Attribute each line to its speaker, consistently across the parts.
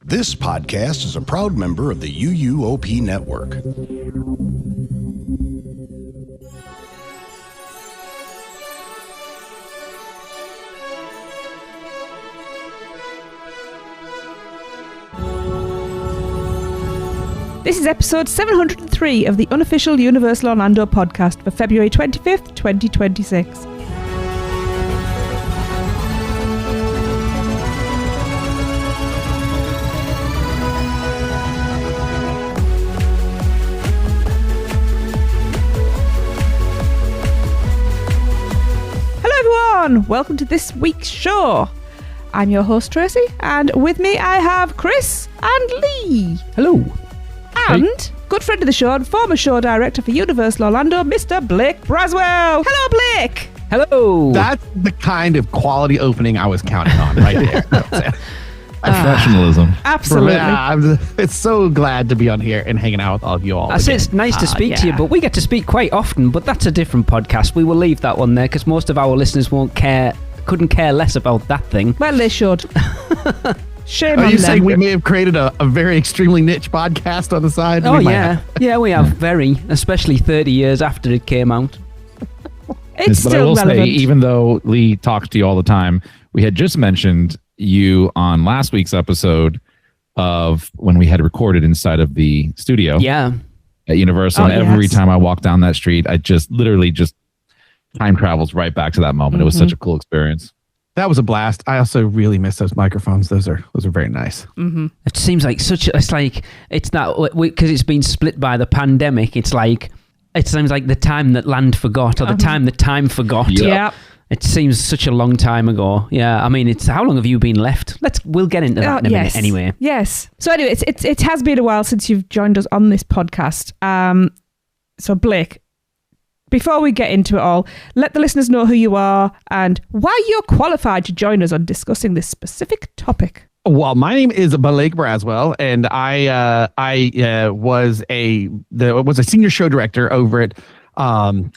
Speaker 1: This podcast is a proud member of the UUOP network.
Speaker 2: This is episode 703 of the unofficial Universal Orlando podcast for February 25th, 2026. Hello everyone, welcome to this week's show. I'm your host Tracy, and with me I have Chris and Lee.
Speaker 3: Hello.
Speaker 2: And good friend of the show and former show director for Universal Orlando, Mr. Blake Braswell. Hello, Blake.
Speaker 3: Hello.
Speaker 4: That's the kind of quality opening I was counting on right there.
Speaker 3: Professionalism.
Speaker 2: Absolutely.
Speaker 4: It's so glad to be on here and hanging out with all of you all.
Speaker 3: I say it's nice to speak to you, but we get to speak quite often, but that's a different podcast. We will leave that one there because most of our listeners couldn't care less about that thing.
Speaker 2: Well, they should. Shame on them.
Speaker 4: Are you saying we may have created a very extremely niche podcast on the side?
Speaker 3: Oh, yeah. Yeah, we have especially 30 years after it came out.
Speaker 2: It's
Speaker 5: but
Speaker 2: still
Speaker 5: I will
Speaker 2: relevant.
Speaker 5: say, even though Lee talks to you all the time, we had just mentioned you on last week's episode of when we had recorded inside of the studio
Speaker 3: Yeah.
Speaker 5: at Universal. And every time I walk down that street, I just literally time travels right back to that moment.
Speaker 2: Mm-hmm.
Speaker 5: It was such a cool experience.
Speaker 4: That was a blast. I also really miss those microphones. Those are very nice.
Speaker 2: Mm-hmm.
Speaker 3: It seems like it's that, because it's been split by the pandemic, it seems like the time that land forgot or the time that time forgot.
Speaker 5: Yep.
Speaker 2: Yeah.
Speaker 3: It seems such a long time ago. Yeah, I mean, how long have you been left? We'll get into that in a minute anyway.
Speaker 2: Yes. So anyway, it has been a while since you've joined us on this podcast. So Blake, before we get into it all, let the listeners know who you are and why you're qualified to join us on discussing this specific topic.
Speaker 4: Well, my name is Blake Braswell, and I was a senior show director over at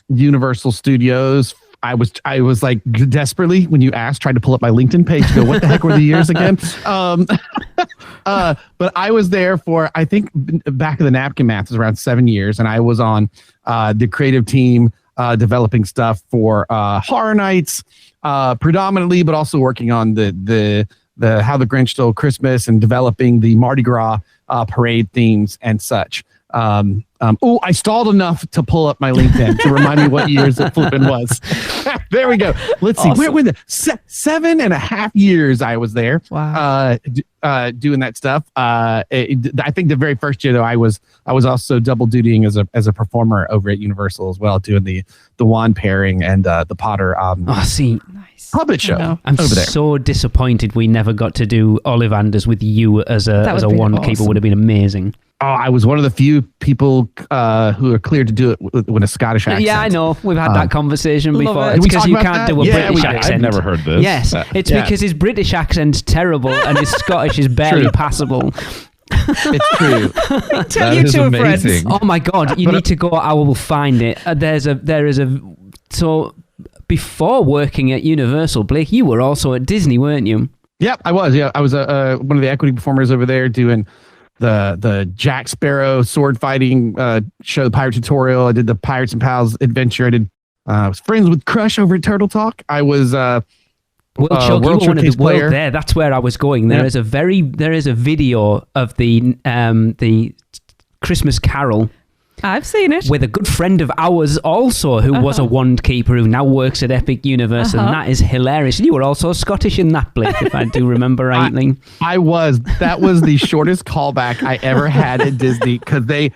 Speaker 4: Universal Studios. I was like desperately, when you asked, tried to pull up my LinkedIn page to go, what the heck were the years again? But I was there for, I think, back of the napkin math was around 7 years, and I was on the creative team developing stuff for Horror Nights predominantly, but also working on the How the Grinch Stole Christmas and developing the Mardi Gras parade themes and such. I stalled enough to pull up my LinkedIn to remind me what years it flipping was. There we go. Let's see.
Speaker 2: Awesome.
Speaker 4: Where 7.5 years I was there.
Speaker 2: Wow.
Speaker 4: Doing that stuff. I think the very first year though, I was also double dutying as a performer over at Universal as well, doing the wand pairing and the Potter
Speaker 2: Nice.
Speaker 4: puppet show.
Speaker 3: I'm
Speaker 4: over there.
Speaker 3: so disappointed we never got to do Ollivanders with you as a wand keeper.
Speaker 2: awesome.
Speaker 3: Would have been amazing.
Speaker 4: Oh, I was one of the few people who are cleared to do it with a Scottish accent.
Speaker 3: Yeah, I know. We've had that conversation before.
Speaker 2: it.
Speaker 3: It's
Speaker 4: Did we
Speaker 3: because
Speaker 4: talk
Speaker 3: you
Speaker 4: about
Speaker 3: can't
Speaker 4: that?
Speaker 3: do a
Speaker 4: Yeah,
Speaker 3: British
Speaker 4: we did.
Speaker 3: accent.
Speaker 5: I've never heard this.
Speaker 3: Yes, it's because his British accent's terrible and his Scottish is barely passable.
Speaker 4: It's true.
Speaker 2: Tell
Speaker 5: That
Speaker 2: you
Speaker 5: is
Speaker 2: two are friends.
Speaker 5: amazing.
Speaker 3: Oh my God, you need to go. I will find it. So before working at Universal, Blake, you were also at Disney, weren't you?
Speaker 4: Yep, I was. Yeah, I was one of the equity performers over there doing the Jack Sparrow sword fighting show, the pirate tutorial. I did the Pirates and Pals adventure. I was friends with Crush over at Turtle Talk. I was
Speaker 3: World Showcase, you were one of the
Speaker 4: player.
Speaker 3: world there. That's where I was going. There is a video of the Christmas Carol
Speaker 2: I've seen it.
Speaker 3: with a good friend of ours also who was a wand keeper who now works at Epic Universe, and that is hilarious. You were also Scottish in that, Blake, if I do remember rightly.
Speaker 4: I was. That was the shortest callback I ever had at Disney because they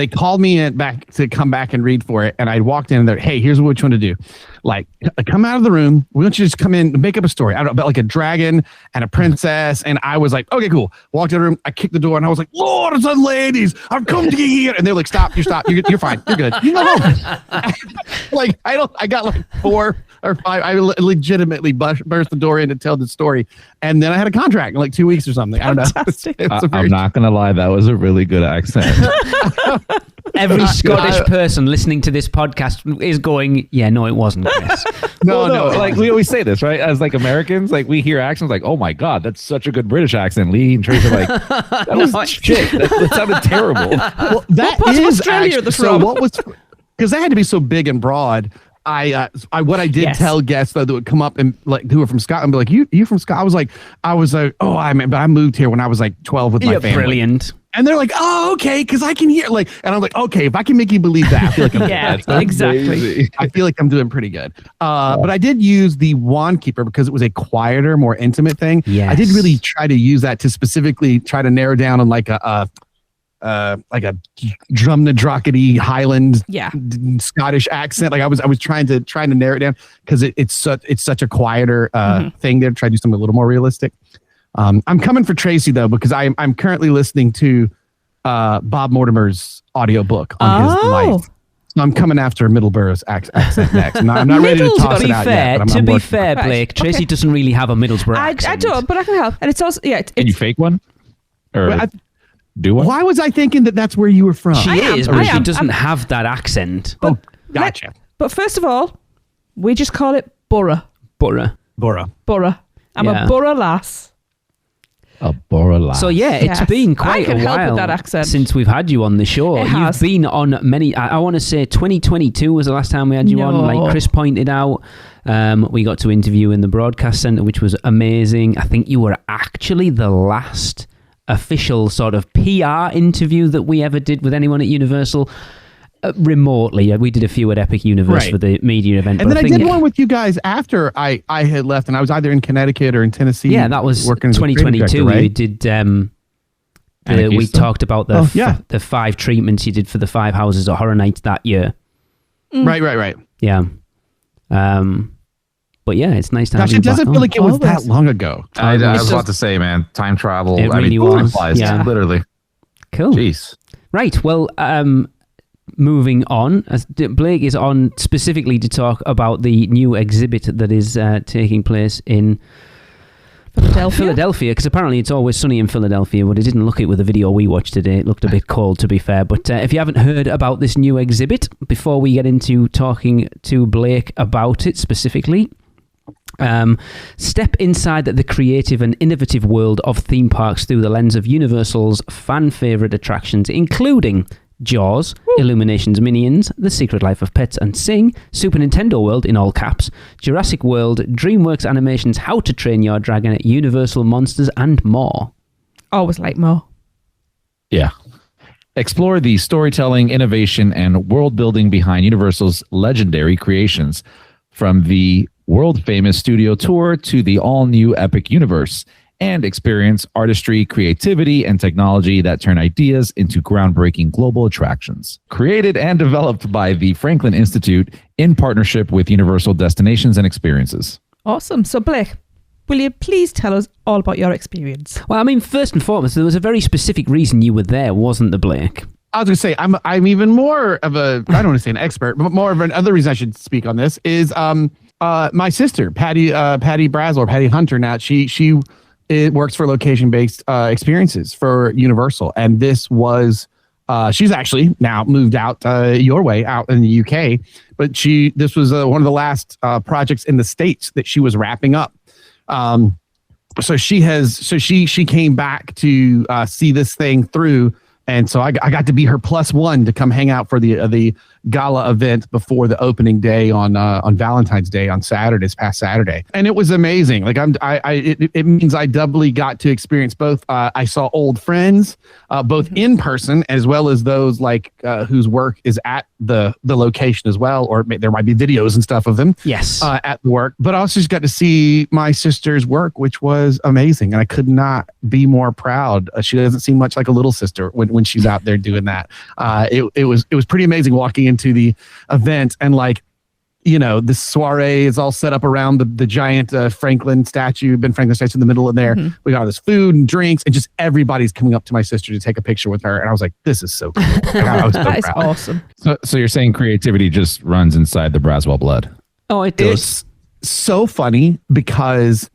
Speaker 4: called me in back to come back and read for it, and I walked in and they're, hey, here's what you want to do. Like, come out of the room. We want you to just come in and make up a story. I don't know, about like a dragon and a princess. And I was like, okay, cool. Walked in the room. I kicked the door and I was like, lords and ladies, I've come to get here. And they're like, stop, you're fine. You're good. You go home. I got like 4 or 5. I legitimately burst the door in to tell the story. And then I had a contract in like 2 weeks or something. I don't know.
Speaker 2: Fantastic.
Speaker 4: It's a
Speaker 5: I'm not going to lie. That was a really good accent.
Speaker 3: Every Scottish person listening to this podcast is going, yeah, no, it wasn't Chris.
Speaker 5: No. Like we always say this, right? As like Americans, like we hear accents like, oh my God, that's such a good British accent. Lee and Trace are like, that was shit. That sounded terrible.
Speaker 4: Well, that
Speaker 2: part of
Speaker 4: is
Speaker 2: Australia
Speaker 4: actually,
Speaker 2: are they from?
Speaker 4: so what was, because that had to be so big and broad. What I did tell guests though that would come up and like who were from Scotland, be like, you from Scotland? I was like, oh, but I moved here when I was like 12 with my family.
Speaker 3: Brilliant.
Speaker 4: And they're like, oh, okay, because I can hear like, and I'm like, okay, if I can make you believe that, I feel like I'm
Speaker 2: exactly.
Speaker 4: I feel like I'm doing pretty good. But I did use the Wand Keeper because it was a quieter, more intimate thing.
Speaker 3: Yes.
Speaker 4: I did really try to use that to specifically try to narrow down on like a Drumnadrockety Highland Scottish accent. Like I was trying to narrow it down because it's such a quieter thing there. Try to do something a little more realistic. I'm coming for Tracy though because I'm currently listening to Bob Mortimer's audiobook on his life. So I'm coming after Middleborough's accent next. I'm not ready to toss it out yet.
Speaker 3: To be fair, Blake, Tracy doesn't really have a Middlesbrough accent.
Speaker 2: I don't, but I can help. And it's also
Speaker 5: Can you fake one? Or do one?
Speaker 4: Why was I thinking that that's where you were from?
Speaker 3: She is, but she doesn't have that accent.
Speaker 4: Oh, gotcha.
Speaker 2: But first of all, we just call it Borough.
Speaker 3: Borough.
Speaker 2: I'm a Borough lass.
Speaker 5: A Borough lass.
Speaker 3: So it's been quite a while
Speaker 2: with that accent.
Speaker 3: since we've had you on the show. You've been on many. I want to say 2022 was the last time we had you on. Like Chris pointed out, we got to interview in the broadcast centre, which was amazing. I think you were actually the last official sort of PR interview that we ever did with anyone at Universal. Remotely, we did a few at Epic Universe for the media event.
Speaker 4: And then I did one with you guys after I had left, and I was either in Connecticut or in Tennessee.
Speaker 3: Yeah, that was
Speaker 4: working
Speaker 3: 2022.
Speaker 4: Right?
Speaker 3: You did. We talked about the 5 treatments you did for the 5 houses at Horror Nights that year.
Speaker 4: Right.
Speaker 3: Yeah. But yeah, it's nice to have you
Speaker 4: it doesn't
Speaker 3: back
Speaker 4: feel
Speaker 3: on.
Speaker 4: like it was that long ago.
Speaker 5: I was about to say, man, time travel.
Speaker 3: It really was.
Speaker 5: Applies, literally.
Speaker 3: Cool.
Speaker 5: Jeez.
Speaker 3: Right. Well, moving on, as Blake is on specifically to talk about the new exhibit that is taking place in Philadelphia, because apparently it's always sunny in Philadelphia, but it didn't look it with the video we watched today. It looked a bit cold, to be fair. But if you haven't heard about this new exhibit, before we get into talking to Blake about it specifically, step inside the creative and innovative world of theme parks through the lens of Universal's fan favourite attractions, including Jaws, Illumination's Minions, The Secret Life of Pets and Sing, Super Nintendo World in all caps, Jurassic World, DreamWorks Animation's How to Train Your Dragon, Universal Monsters, and more.
Speaker 2: Always like more.
Speaker 5: Yeah. Explore the storytelling, innovation, and world building behind Universal's legendary creations, from the world-famous studio tour to the all-new Epic Universe, and experience artistry, creativity, and technology that turn ideas into groundbreaking global attractions. Created and developed by the Franklin Institute in partnership with Universal Destinations and Experiences.
Speaker 2: Awesome. So Blake, will you please tell us all about your experience?
Speaker 3: Well, I mean, first and foremost, there was a very specific reason you were there, wasn't there, Blake?
Speaker 4: I was going to say, I'm even more of a, I don't want to say an expert, but more of another reason I should speak on this is my sister, Patty Braswell, or Patty Hunter. Now it works for location-based experiences for Universal, and this was she's actually now moved out your way, out in the UK, but this was one of the last projects in the States that she was wrapping up. So she came back to see this thing through, and so I got to be her +1 to come hang out for the gala event before the opening day on Valentine's Day on this past Saturday, and it was amazing. Like it means I doubly got to experience both. I saw old friends, both in person as well as those like whose work is at the location as well, or there might be videos and stuff of them.
Speaker 3: Yes,
Speaker 4: at work. But I also just got to see my sister's work, which was amazing, and I could not be more proud. She doesn't seem much like a little sister when she's out there doing that. It was pretty amazing walking into the event, and like, you know, the soiree is all set up around the giant Ben Franklin statue in the middle of there. Mm-hmm. We got all this food and drinks, and just everybody's coming up to my sister to take a picture with her, and I was like, this is so cool.
Speaker 2: That is awesome.
Speaker 5: So you're saying creativity just runs inside the Braswell blood?
Speaker 3: Oh, it does.
Speaker 4: It's so funny because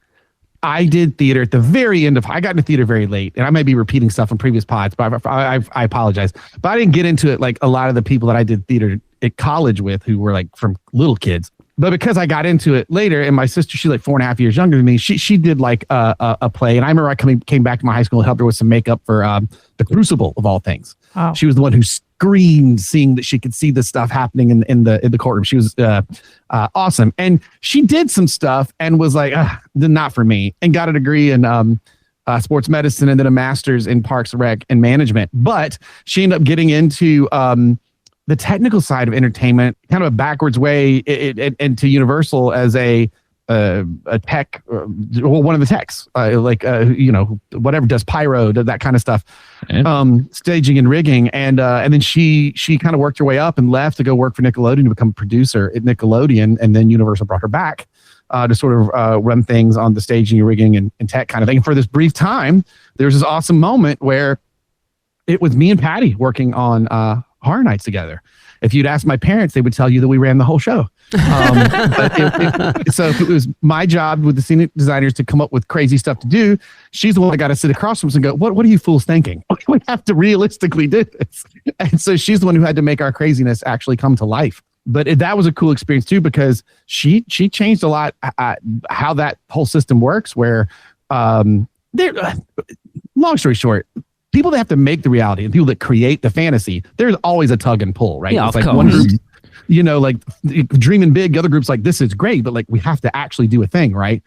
Speaker 4: I did theater at the very end of, I got into theater very late, and I might be repeating stuff from previous pods, but I apologize. But I didn't get into it like a lot of the people that I did theater at college with who were like from little kids. But because I got into it later, and my sister, she's like 4.5 years younger than me, she did like a play. And I remember I came back to my high school and helped her with some makeup for The Crucible, of all things.
Speaker 2: Wow.
Speaker 4: She was the one who screamed, seeing that she could see this stuff happening in the courtroom. She was awesome. And she did some stuff and was like, not for me, and got a degree in sports medicine and then a master's in parks, rec, and management. But she ended up getting into the technical side of entertainment, kind of a backwards way into Universal as a tech, one of the techs, whatever does pyro, that kind of stuff, staging and rigging, and then she kind of worked her way up and left to go work for Nickelodeon to become a producer at Nickelodeon, and then Universal brought her back to sort of run things on the staging, rigging, and tech kind of thing. And for this brief time, there was this awesome moment where it was me and Patty working on Horror Nights together. If you'd ask my parents, they would tell you that we ran the whole show. So it was my job with the scenic designers to come up with crazy stuff to do. She's the one that got to sit across from us and go, what are you fools thinking? We have to realistically do this. And so she's the one who had to make our craziness actually come to life. But that was a cool experience too, because she changed a lot how that whole system works, where long story short, people that have to make the reality and people that create the fantasy, there's always a tug and pull, right?
Speaker 3: Yeah,
Speaker 4: it's
Speaker 3: of
Speaker 4: like one
Speaker 3: course.
Speaker 4: group, like dreaming big, the other group's like, this is great, but like we have to actually do a thing, right?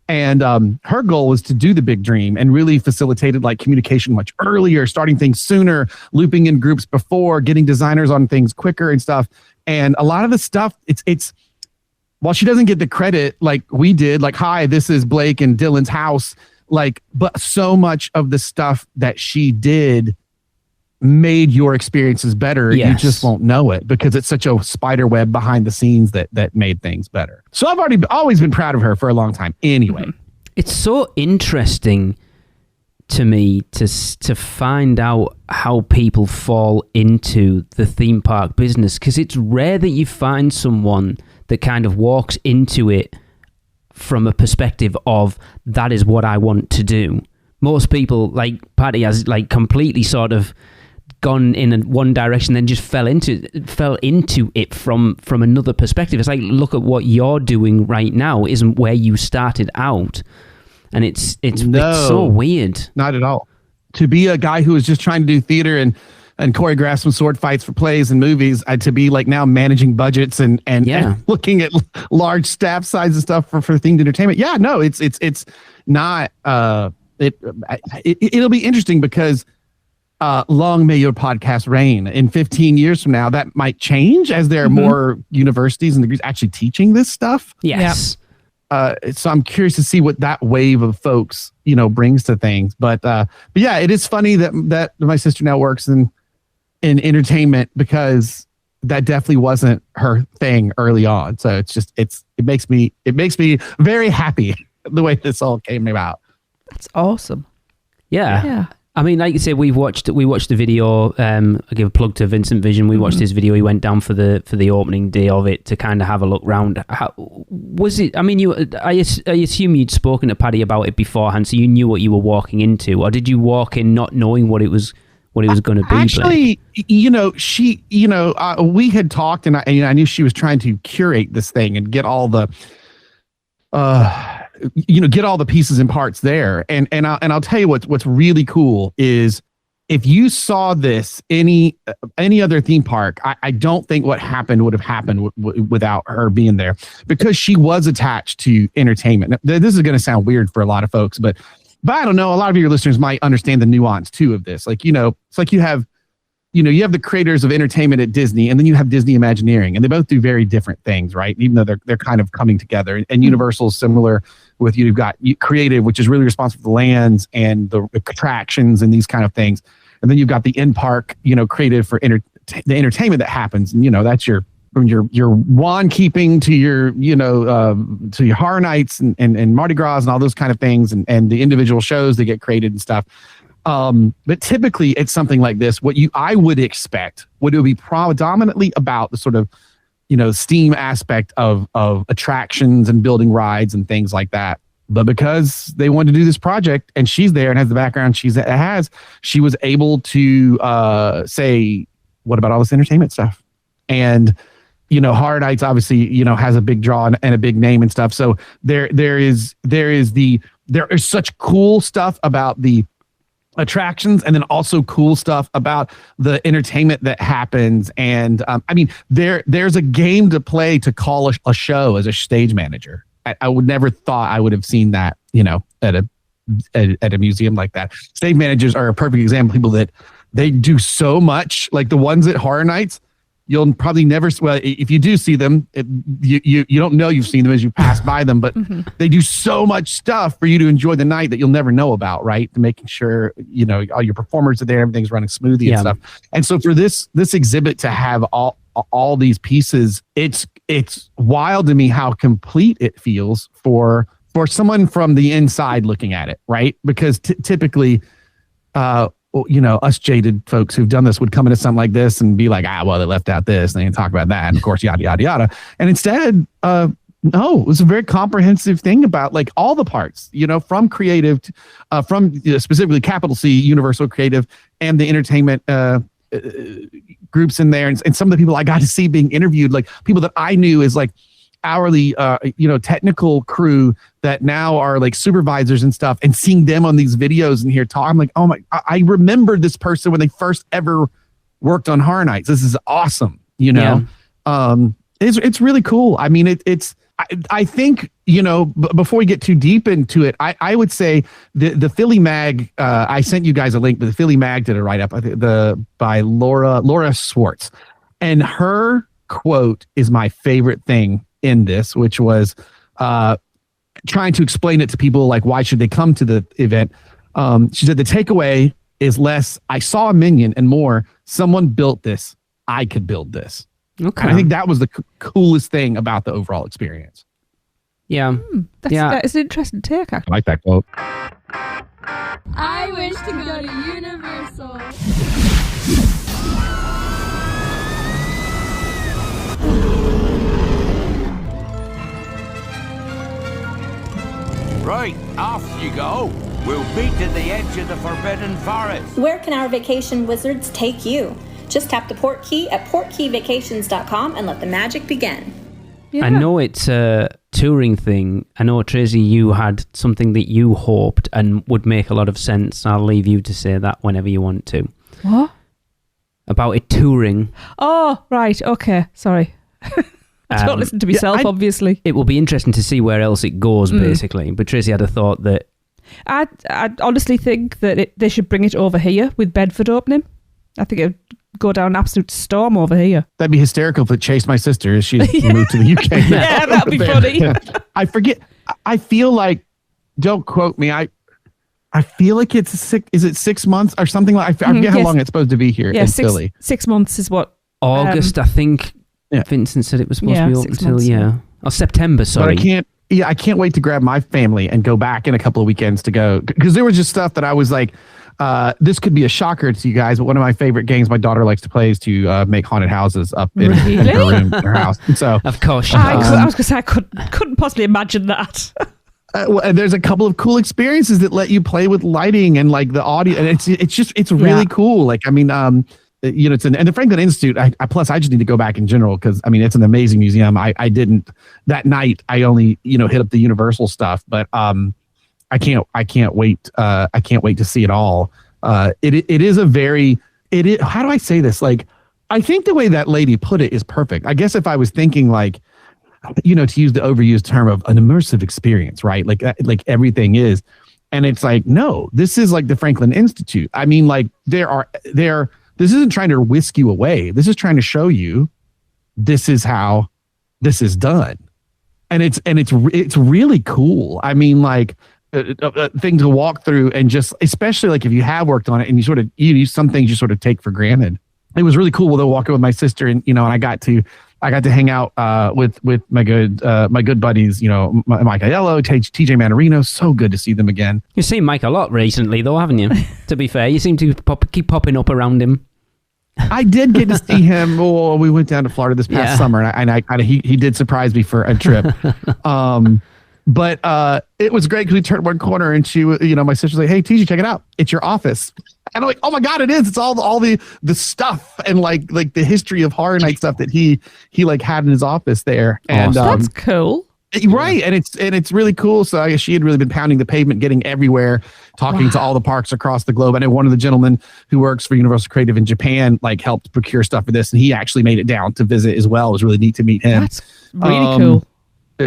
Speaker 4: And her goal was to do the big dream and really facilitated like communication much earlier, starting things sooner, looping in groups before, getting designers on things quicker and stuff. And a lot of the stuff, it's while she doesn't get the credit like we did, like, hi, this is Blake and Dylan's house, like, but so much of the stuff that she did made your experiences better.
Speaker 3: Yes.
Speaker 4: You just won't know it because it's such a spider web behind the scenes that made things better. So I've always been proud of her for a long time anyway.
Speaker 3: It's so interesting to me to find out how people fall into the theme park business, because it's rare that you find someone that kind of walks into it from a perspective of, that is what I want to do. Most people, like Patty, has like completely sort of gone in one direction, then just fell into it from another perspective. It's like, look at what you're doing right now isn't where you started out, and it's so weird.
Speaker 4: Not at all. To be a guy who was just trying to do theater and choreograph some sword fights for plays and movies, to be like now managing budgets and looking at large staff sizes and stuff for themed entertainment. Yeah, no, it's not. It'll be interesting because long may your podcast reign. In 15 years from now, that might change as there are more universities and degrees actually teaching this stuff.
Speaker 3: Yes.
Speaker 4: So I'm curious to see what that wave of folks, brings to things. But yeah, it is funny that my sister now works in entertainment, because that definitely wasn't her thing early on. So it makes me very happy the way this all came about.
Speaker 2: That's awesome.
Speaker 3: Yeah. I mean, like you said, we watched the video. I give a plug to Vincent Vision. We watched his video. He went down for the opening day of it to kind of have a look round. How was it? I mean, I assume you'd spoken to Paddy about it beforehand, so you knew what you were walking into, or did you walk in not knowing what it was going to be?
Speaker 4: Actually, she, we had talked, and I knew she was trying to curate this thing and get all the, get all the pieces and parts there. And I'll tell you what's really cool is, if you saw this any other theme park, I don't think what happened would have happened without her being there, because she was attached to entertainment. Now, this is going to sound weird for a lot of folks, but I don't know. A lot of your listeners might understand the nuance too of this. Like, it's like you have the creators of entertainment at Disney, and then you have Disney Imagineering, and they both do very different things, right? Even though they're kind of coming together. And Universal is similar with, you've got Creative, which is really responsible for the lands and the attractions and these kind of things. And then you've got the in-park, creative for the entertainment that happens. And, that's from your wand keeping to your, to your Horror Nights and Mardi Gras and all those kind of things, and the individual shows that get created and stuff. But typically it's something like this. I would expect it would be predominantly about the sort of, STEAM aspect of attractions and building rides and things like that. But because they wanted to do this project and she's there and has the background she was able to say, what about all this entertainment stuff? And, Horror Nights obviously, has a big draw and a big name and stuff. So there is such cool stuff about the attractions, and then also cool stuff about the entertainment that happens. And there's a game to play to call a show as a stage manager. I would never thought I would have seen that, at a museum like that. Stage managers are a perfect example of people that they do so much. Like the ones at Horror Nights, you'll probably never. Well, if you do see them, you don't know you've seen them as you pass by them. But they do so much stuff for you to enjoy the night that you'll never know about. Right, making sure all your performers are there, everything's running smoothly and stuff. And so for this exhibit to have all these pieces, it's wild to me how complete it feels for someone from the inside looking at it, right? Because typically, us jaded folks who've done this would come into something like this and be like, well, they left out this and they didn't talk about that, and of course, yada yada yada. And instead, no, it was a very comprehensive thing about like all the parts, from creative, from specifically capital C, Universal Creative, and the entertainment groups in there, and some of the people I got to see being interviewed, like people that I knew as like hourly technical crew that now are like supervisors and stuff, and seeing them on these videos and here talk, I'm like, oh my, I remembered this person when they first ever worked on Horror Nights. This is awesome. It's really cool. I mean, I think, before we get too deep into it, I would say the Philly Mag, I sent you guys a link, but the Philly Mag did a write-up by Laura Swartz. And her quote is my favorite thing in this, which was trying to explain it to people, like, why should they come to the event? She said, the takeaway is less, I saw a minion, and more, someone built this, I could build this.
Speaker 3: Okay.
Speaker 4: And I think that was the coolest thing about the overall experience.
Speaker 3: Yeah.
Speaker 2: That is an interesting take.
Speaker 4: I like that quote.
Speaker 6: I wish to go to Universal.
Speaker 7: Right, off you go. We'll meet at the edge of the Forbidden Forest.
Speaker 8: Where can our vacation wizards take you? Just tap the port key at portkeyvacations.com and let the magic begin.
Speaker 2: Yeah.
Speaker 3: I know it's a touring thing. I know, Tracy, you had something that you hoped and would make a lot of sense. I'll leave you to say that whenever you want to.
Speaker 2: What?
Speaker 3: About it touring.
Speaker 2: Oh, right. Okay. Sorry. I don't listen to myself, obviously.
Speaker 3: It will be interesting to see where else it goes, basically. But Tracy had a thought that...
Speaker 2: I honestly think that they should bring it over here with Bedford opening. I think it would go down an absolute storm over here.
Speaker 4: That'd be hysterical if it chased my sister as she moved to the UK.
Speaker 2: Yeah, that'd be funny.
Speaker 4: I forget. I feel like, don't quote me, I feel like it's is it 6 months or something? I forget how long it's supposed to be here in Philly.
Speaker 2: 6 months is what...
Speaker 3: August, I think Vincent said it was supposed to be open until, or September, sorry.
Speaker 4: But I can't wait to grab my family and go back in a couple of weekends to go. Because there was just stuff that I was like, this could be a shocker to you guys, but one of my favorite games my daughter likes to play is to make haunted houses up in her room, in her house. And so,
Speaker 3: of course,
Speaker 2: I was going to say I couldn't possibly imagine that.
Speaker 4: And there's a couple of cool experiences that let you play with lighting and like the audio, and it's really cool. Like, I mean, it's and the Franklin Institute. I just need to go back in general because I mean it's an amazing museum. I didn't that night. I only hit up the Universal stuff, but I can't wait. I can't wait to see it all. It is a very how do I say this? Like, I think the way that lady put it is perfect. I guess if I was thinking like, to use the overused term of an immersive experience, right? Like everything is, and it's like, no, this is like the Franklin Institute. I mean, like this isn't trying to whisk you away. This is trying to show you this is how this is done. And it's really cool. I mean, like thing to walk through and just, especially like if you have worked on it and you sort of, some things you sort of take for granted. It was really cool to walk in with my sister and, and I got to hang out with my good buddies, Mike Aiello, TJ Manarino. So good to see them again.
Speaker 3: You've seen Mike a lot recently, though, haven't you? To be fair, you seem to keep popping up around him.
Speaker 4: I did get to see him. Oh, we went down to Florida this past summer, and he did surprise me for a trip. But it was great because we turned one corner and my sister's like, "Hey, TJ, check it out. It's your office." And I'm like, "Oh my God, it is. It's all the stuff and like the history of Horror Night stuff that he like had in his office there." And
Speaker 2: That's cool.
Speaker 4: Right. And it's really cool. So I guess she had really been pounding the pavement, getting everywhere, talking to all the parks across the globe. I know one of the gentlemen who works for Universal Creative in Japan, like helped procure stuff for this. And he actually made it down to visit as well. It was really neat to meet him.
Speaker 2: That's really cool.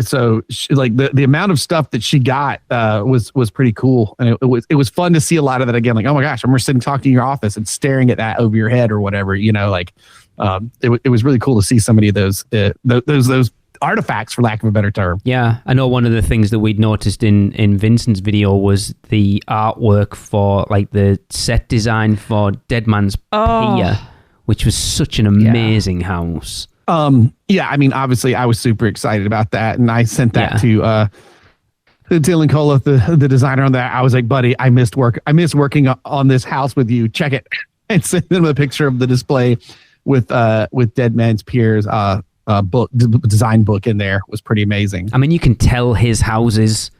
Speaker 4: So the amount of stuff that she got was pretty cool. And it was fun to see a lot of that again. Like, oh my gosh, I remember sitting talking in your office and staring at that over your head or whatever, it was really cool to see so many of those artifacts, for lack of a better term.
Speaker 3: Yeah, I know one of the things that we'd noticed in Vincent's video was the artwork for like the set design for Dead Man's Pier, which was such an amazing house.
Speaker 4: Obviously I was super excited about that, and I sent that to Dylan Coloff, the designer on that. I was like, buddy, I missed working on this house with you. Check it. And sent him a picture of the display with Dead Man's Pier's design book in there. It was pretty amazing.
Speaker 3: I mean, you can tell his houses,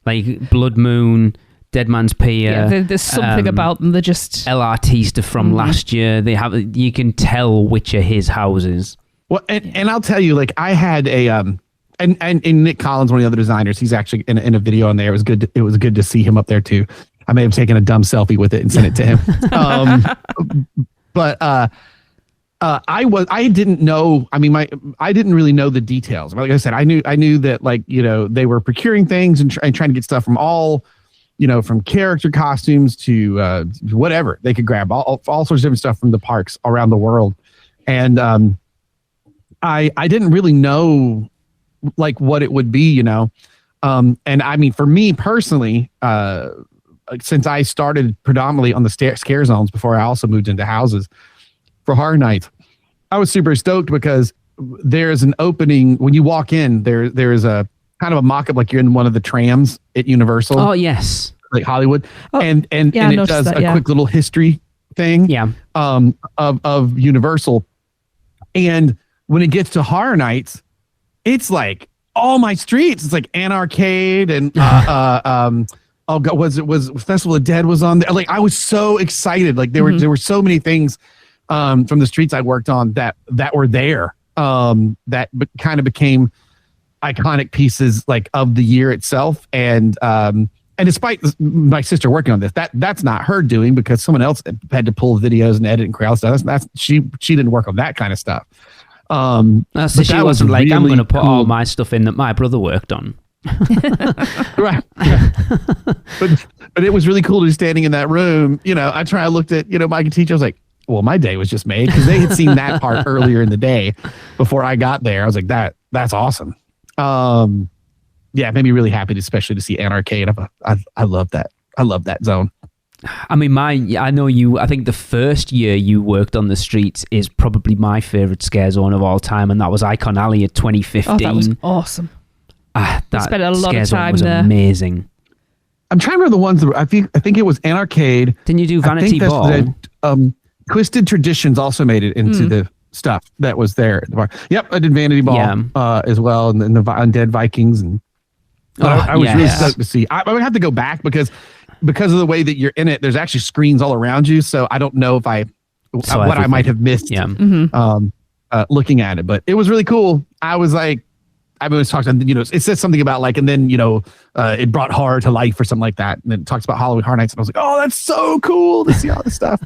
Speaker 3: like Blood Moon, Dead Man's Pier.
Speaker 2: Yeah, there's something about them. They're just
Speaker 3: LRT stuff from last year. You can tell which are his houses.
Speaker 4: Well, and I'll tell you, like, I had a and Nick Collins, one of the other designers, he's actually in a video on there. It was good to see him up there too. I may have taken a dumb selfie with it and sent it to him. But I didn't know. I mean, I didn't really know the details. Like I said, I knew that, like, they were procuring things and trying to get stuff from all, from character costumes to whatever they could grab, all sorts of different stuff from the parks around the world. And I didn't really know like what it would be, and I mean, for me personally, since I started predominantly on the scare zones before I also moved into houses for Horror Nights, I was super stoked because there's an opening when you walk in. There is a kind of a mock-up, like you're in one of the trams at Universal.
Speaker 3: Oh yes,
Speaker 4: like Hollywood, and it does a quick little history thing.
Speaker 3: Yeah,
Speaker 4: of Universal, and when it gets to Horror Nights, it's like all my streets. It's like Anarcade and oh God, was Festival of Dead was on there. Like, I was so excited. Like there were so many things from the streets I worked on that were there that kind of became iconic pieces like of the year itself. And despite my sister working on this, that's not her doing, because someone else had to pull videos and edit and crowd stuff. That's she didn't work on that kind of stuff.
Speaker 3: So she wasn't like, I'm going to put all my stuff in that my brother worked on.
Speaker 4: Right. But it was really cool to be standing in that room. I looked at, Mike and teacher. I was like, well, my day was just made, because they had seen that part earlier in the day before I got there. I was like, that's awesome. It made me really happy, especially to see Anarcade. I love that. I love that zone.
Speaker 3: I mean, I think the first year you worked on the streets is probably my favorite scare zone of all time, and that was Icon Alley at 2015.
Speaker 2: Oh, that was awesome.
Speaker 3: That
Speaker 2: spent a lot of time
Speaker 3: was
Speaker 2: there.
Speaker 3: Amazing.
Speaker 4: I'm trying to remember the ones that I think it was Anarcade.
Speaker 3: Didn't you do Vanity Ball?
Speaker 4: Twisted Traditions also made it into the stuff that was there at the bar. Yep, I did Vanity Ball as well, and the Undead Vikings. And I was really stoked to see. I would have to go back because of the way that you're in it. There's actually screens all around you, so I don't know if I might have missed.
Speaker 3: Yeah.
Speaker 4: Looking at it, but it was really cool. I was like, I was talking, it says something about like, and then, it brought horror to life or something like that. And then it talks about Halloween Horror Nights. And I was like, oh, that's so cool to see all this stuff.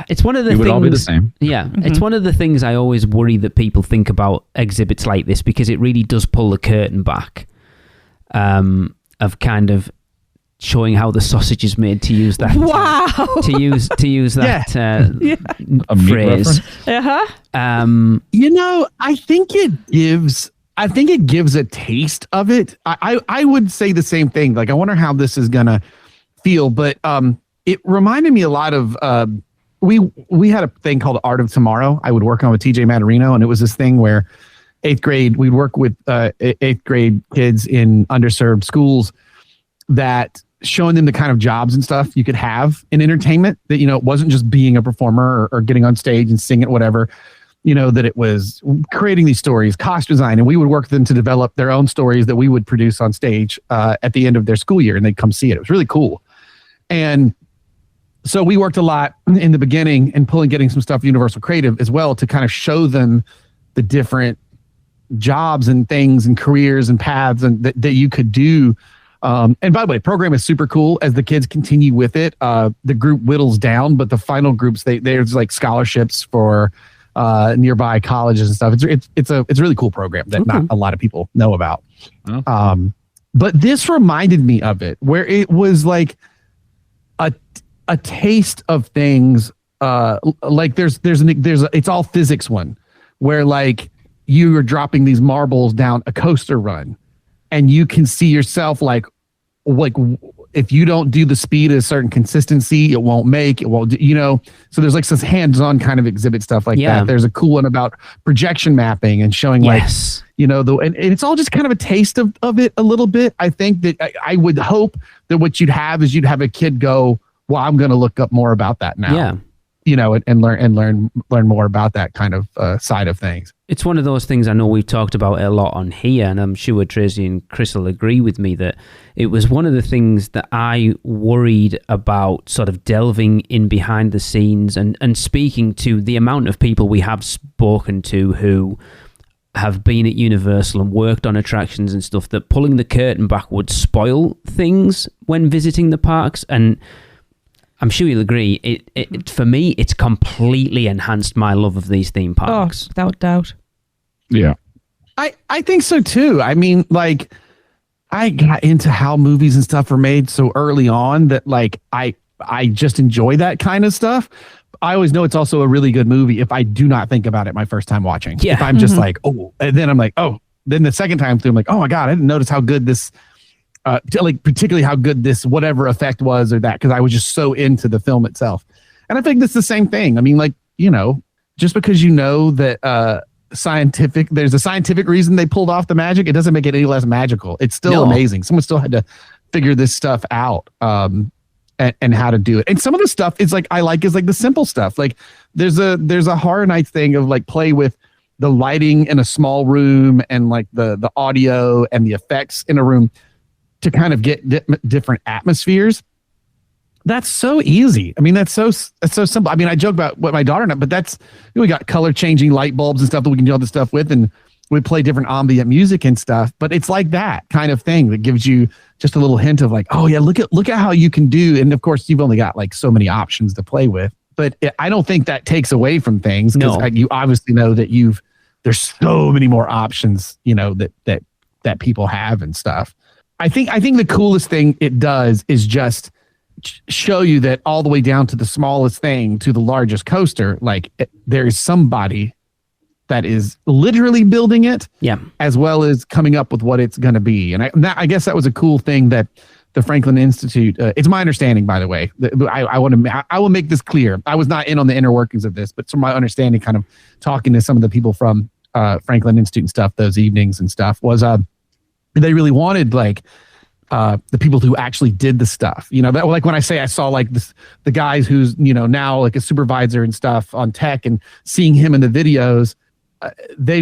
Speaker 3: It's one of the things.
Speaker 5: It would all be the same.
Speaker 3: Yeah. It's one of the things I always worry that people think about exhibits like this, because it really does pull the curtain back of kind of showing how the sausage is made, to use that.
Speaker 2: Wow.
Speaker 3: To use that phrase.
Speaker 4: I think it gives a taste of it. I would say the same thing. Like, I wonder how this is gonna feel, but it reminded me a lot of we had a thing called Art of Tomorrow. I would work on with TJ Matarino, and it was this thing where 8th grade we'd work with 8th grade kids in underserved schools, that showing them the kind of jobs and stuff you could have in entertainment, that, it wasn't just being a performer or getting on stage and singing, whatever. that it was creating these stories, costume design, and we would work with them to develop their own stories that we would produce on stage at the end of their school year, and they'd come see it. It was really cool. And so we worked a lot in the beginning and getting some stuff Universal Creative as well to kind of show them the different jobs and things and careers and paths and that you could do. And by the way, program is super cool. As the kids continue with it, the group whittles down, but the final groups, there's like scholarships for nearby colleges and stuff. It's a really cool program that not a lot of people know about. Oh. But this reminded me of it, where it was like a taste of things. Like it's all physics one, where like you are dropping these marbles down a coaster run, and you can see yourself like if you don't do the speed at a certain consistency, it won't. So there's like some hands-on kind of exhibit stuff like that. There's a cool one about projection mapping and showing and it's all just kind of a taste of it a little bit. I think that I would hope that what you'd have a kid go, well, I'm going to look up more about that now. Yeah. And learn more about that kind of side of things.
Speaker 3: It's one of those things I know we've talked about a lot on here, and I'm sure Tracy and Chris will agree with me that it was one of the things that I worried about, sort of delving in behind the scenes and speaking to the amount of people we have spoken to who have been at Universal and worked on attractions and stuff, that pulling the curtain back would spoil things when visiting the parks. And I'm sure you'll agree, it for me, it's completely enhanced my love of these theme parks.
Speaker 2: Oh, without doubt.
Speaker 4: Yeah. I think so too. I mean, like, I got into how movies and stuff are made so early on that like I just enjoy that kind of stuff. I always know it's also a really good movie if I do not think about it my first time watching. Yeah. If I'm just like, oh, and then I'm like, oh, then the second time through, I'm like, oh my God, I didn't notice how good this particularly how good this whatever effect was or that, because I was just so into the film itself. And I think that's the same thing. I mean, like, just because that there's a scientific reason they pulled off the magic, it doesn't make it any less magical. It's still amazing. Someone still had to figure this stuff out and how to do it. And some of the stuff is like the simple stuff. Like there's a Horror Nights thing of like play with the lighting in a small room and like the audio and the effects in a room to kind of get different atmospheres. That's so easy. I mean, that's so simple. I mean, I joke about what my daughter knows, but we got color changing light bulbs and stuff that we can do all this stuff with, and we play different ambient music and stuff. But it's like that kind of thing that gives you just a little hint of like, oh yeah, look at how you can do. And of course, you've only got like so many options to play with. But I don't think that takes away from things, because you obviously know that there's so many more options, that people have and stuff. I think the coolest thing it does is just show you that all the way down to the smallest thing to the largest coaster, like there is somebody that is literally building it, as well as coming up with what it's going to be. And I guess that was a cool thing that the Franklin Institute. It's my understanding, by the way. I will make this clear. I was not in on the inner workings of this, but from my understanding, kind of talking to some of the people from Franklin Institute and stuff, those evenings and stuff, was they really wanted like the people who actually did the stuff, that like when I say I saw like the guys who's, now like a supervisor and stuff on tech, and seeing him in the videos, they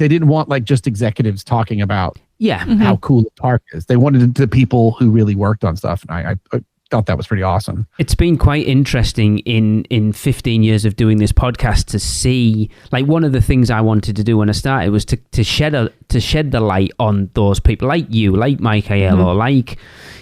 Speaker 4: didn't want like just executives talking about how cool the park is. They wanted the people who really worked on stuff. And I thought that was pretty awesome. It's
Speaker 3: been quite interesting in 15 years of doing this podcast to see, like, one of the things I wanted to do when I started was to shed the light on those people like you, like Mike Aiello, like,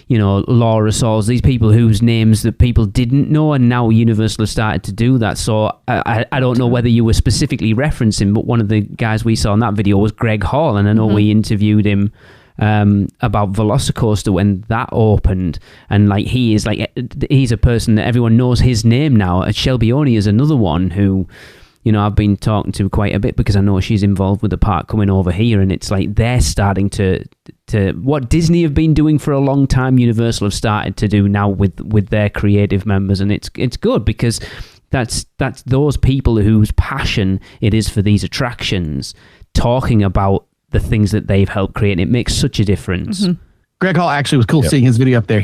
Speaker 3: Laura Sauls, these people whose names that people didn't know, and now Universal has started to do that. So I don't know whether you were specifically referencing, but one of the guys we saw in that video was Greg Hall, and I know we interviewed him about Velocicoaster when that opened, and like he's a person that everyone knows his name now. Shelby Oney is another one who, I've been talking to quite a bit because I know she's involved with the park coming over here, and it's like they're starting to what Disney have been doing for a long time, Universal have started to do now with their creative members, and it's good because that's those people whose passion it is for these attractions talking about the things that they've helped create. It makes such a difference.
Speaker 4: Greg Hall actually was cool seeing his video up there.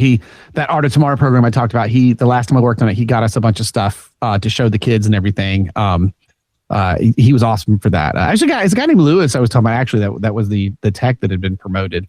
Speaker 4: That Art of Tomorrow program I talked about, the last time I worked on it, he got us a bunch of stuff to show the kids and everything. he was awesome for that. Actually, it's a guy named Lewis I was talking about. Actually, that was the tech that had been promoted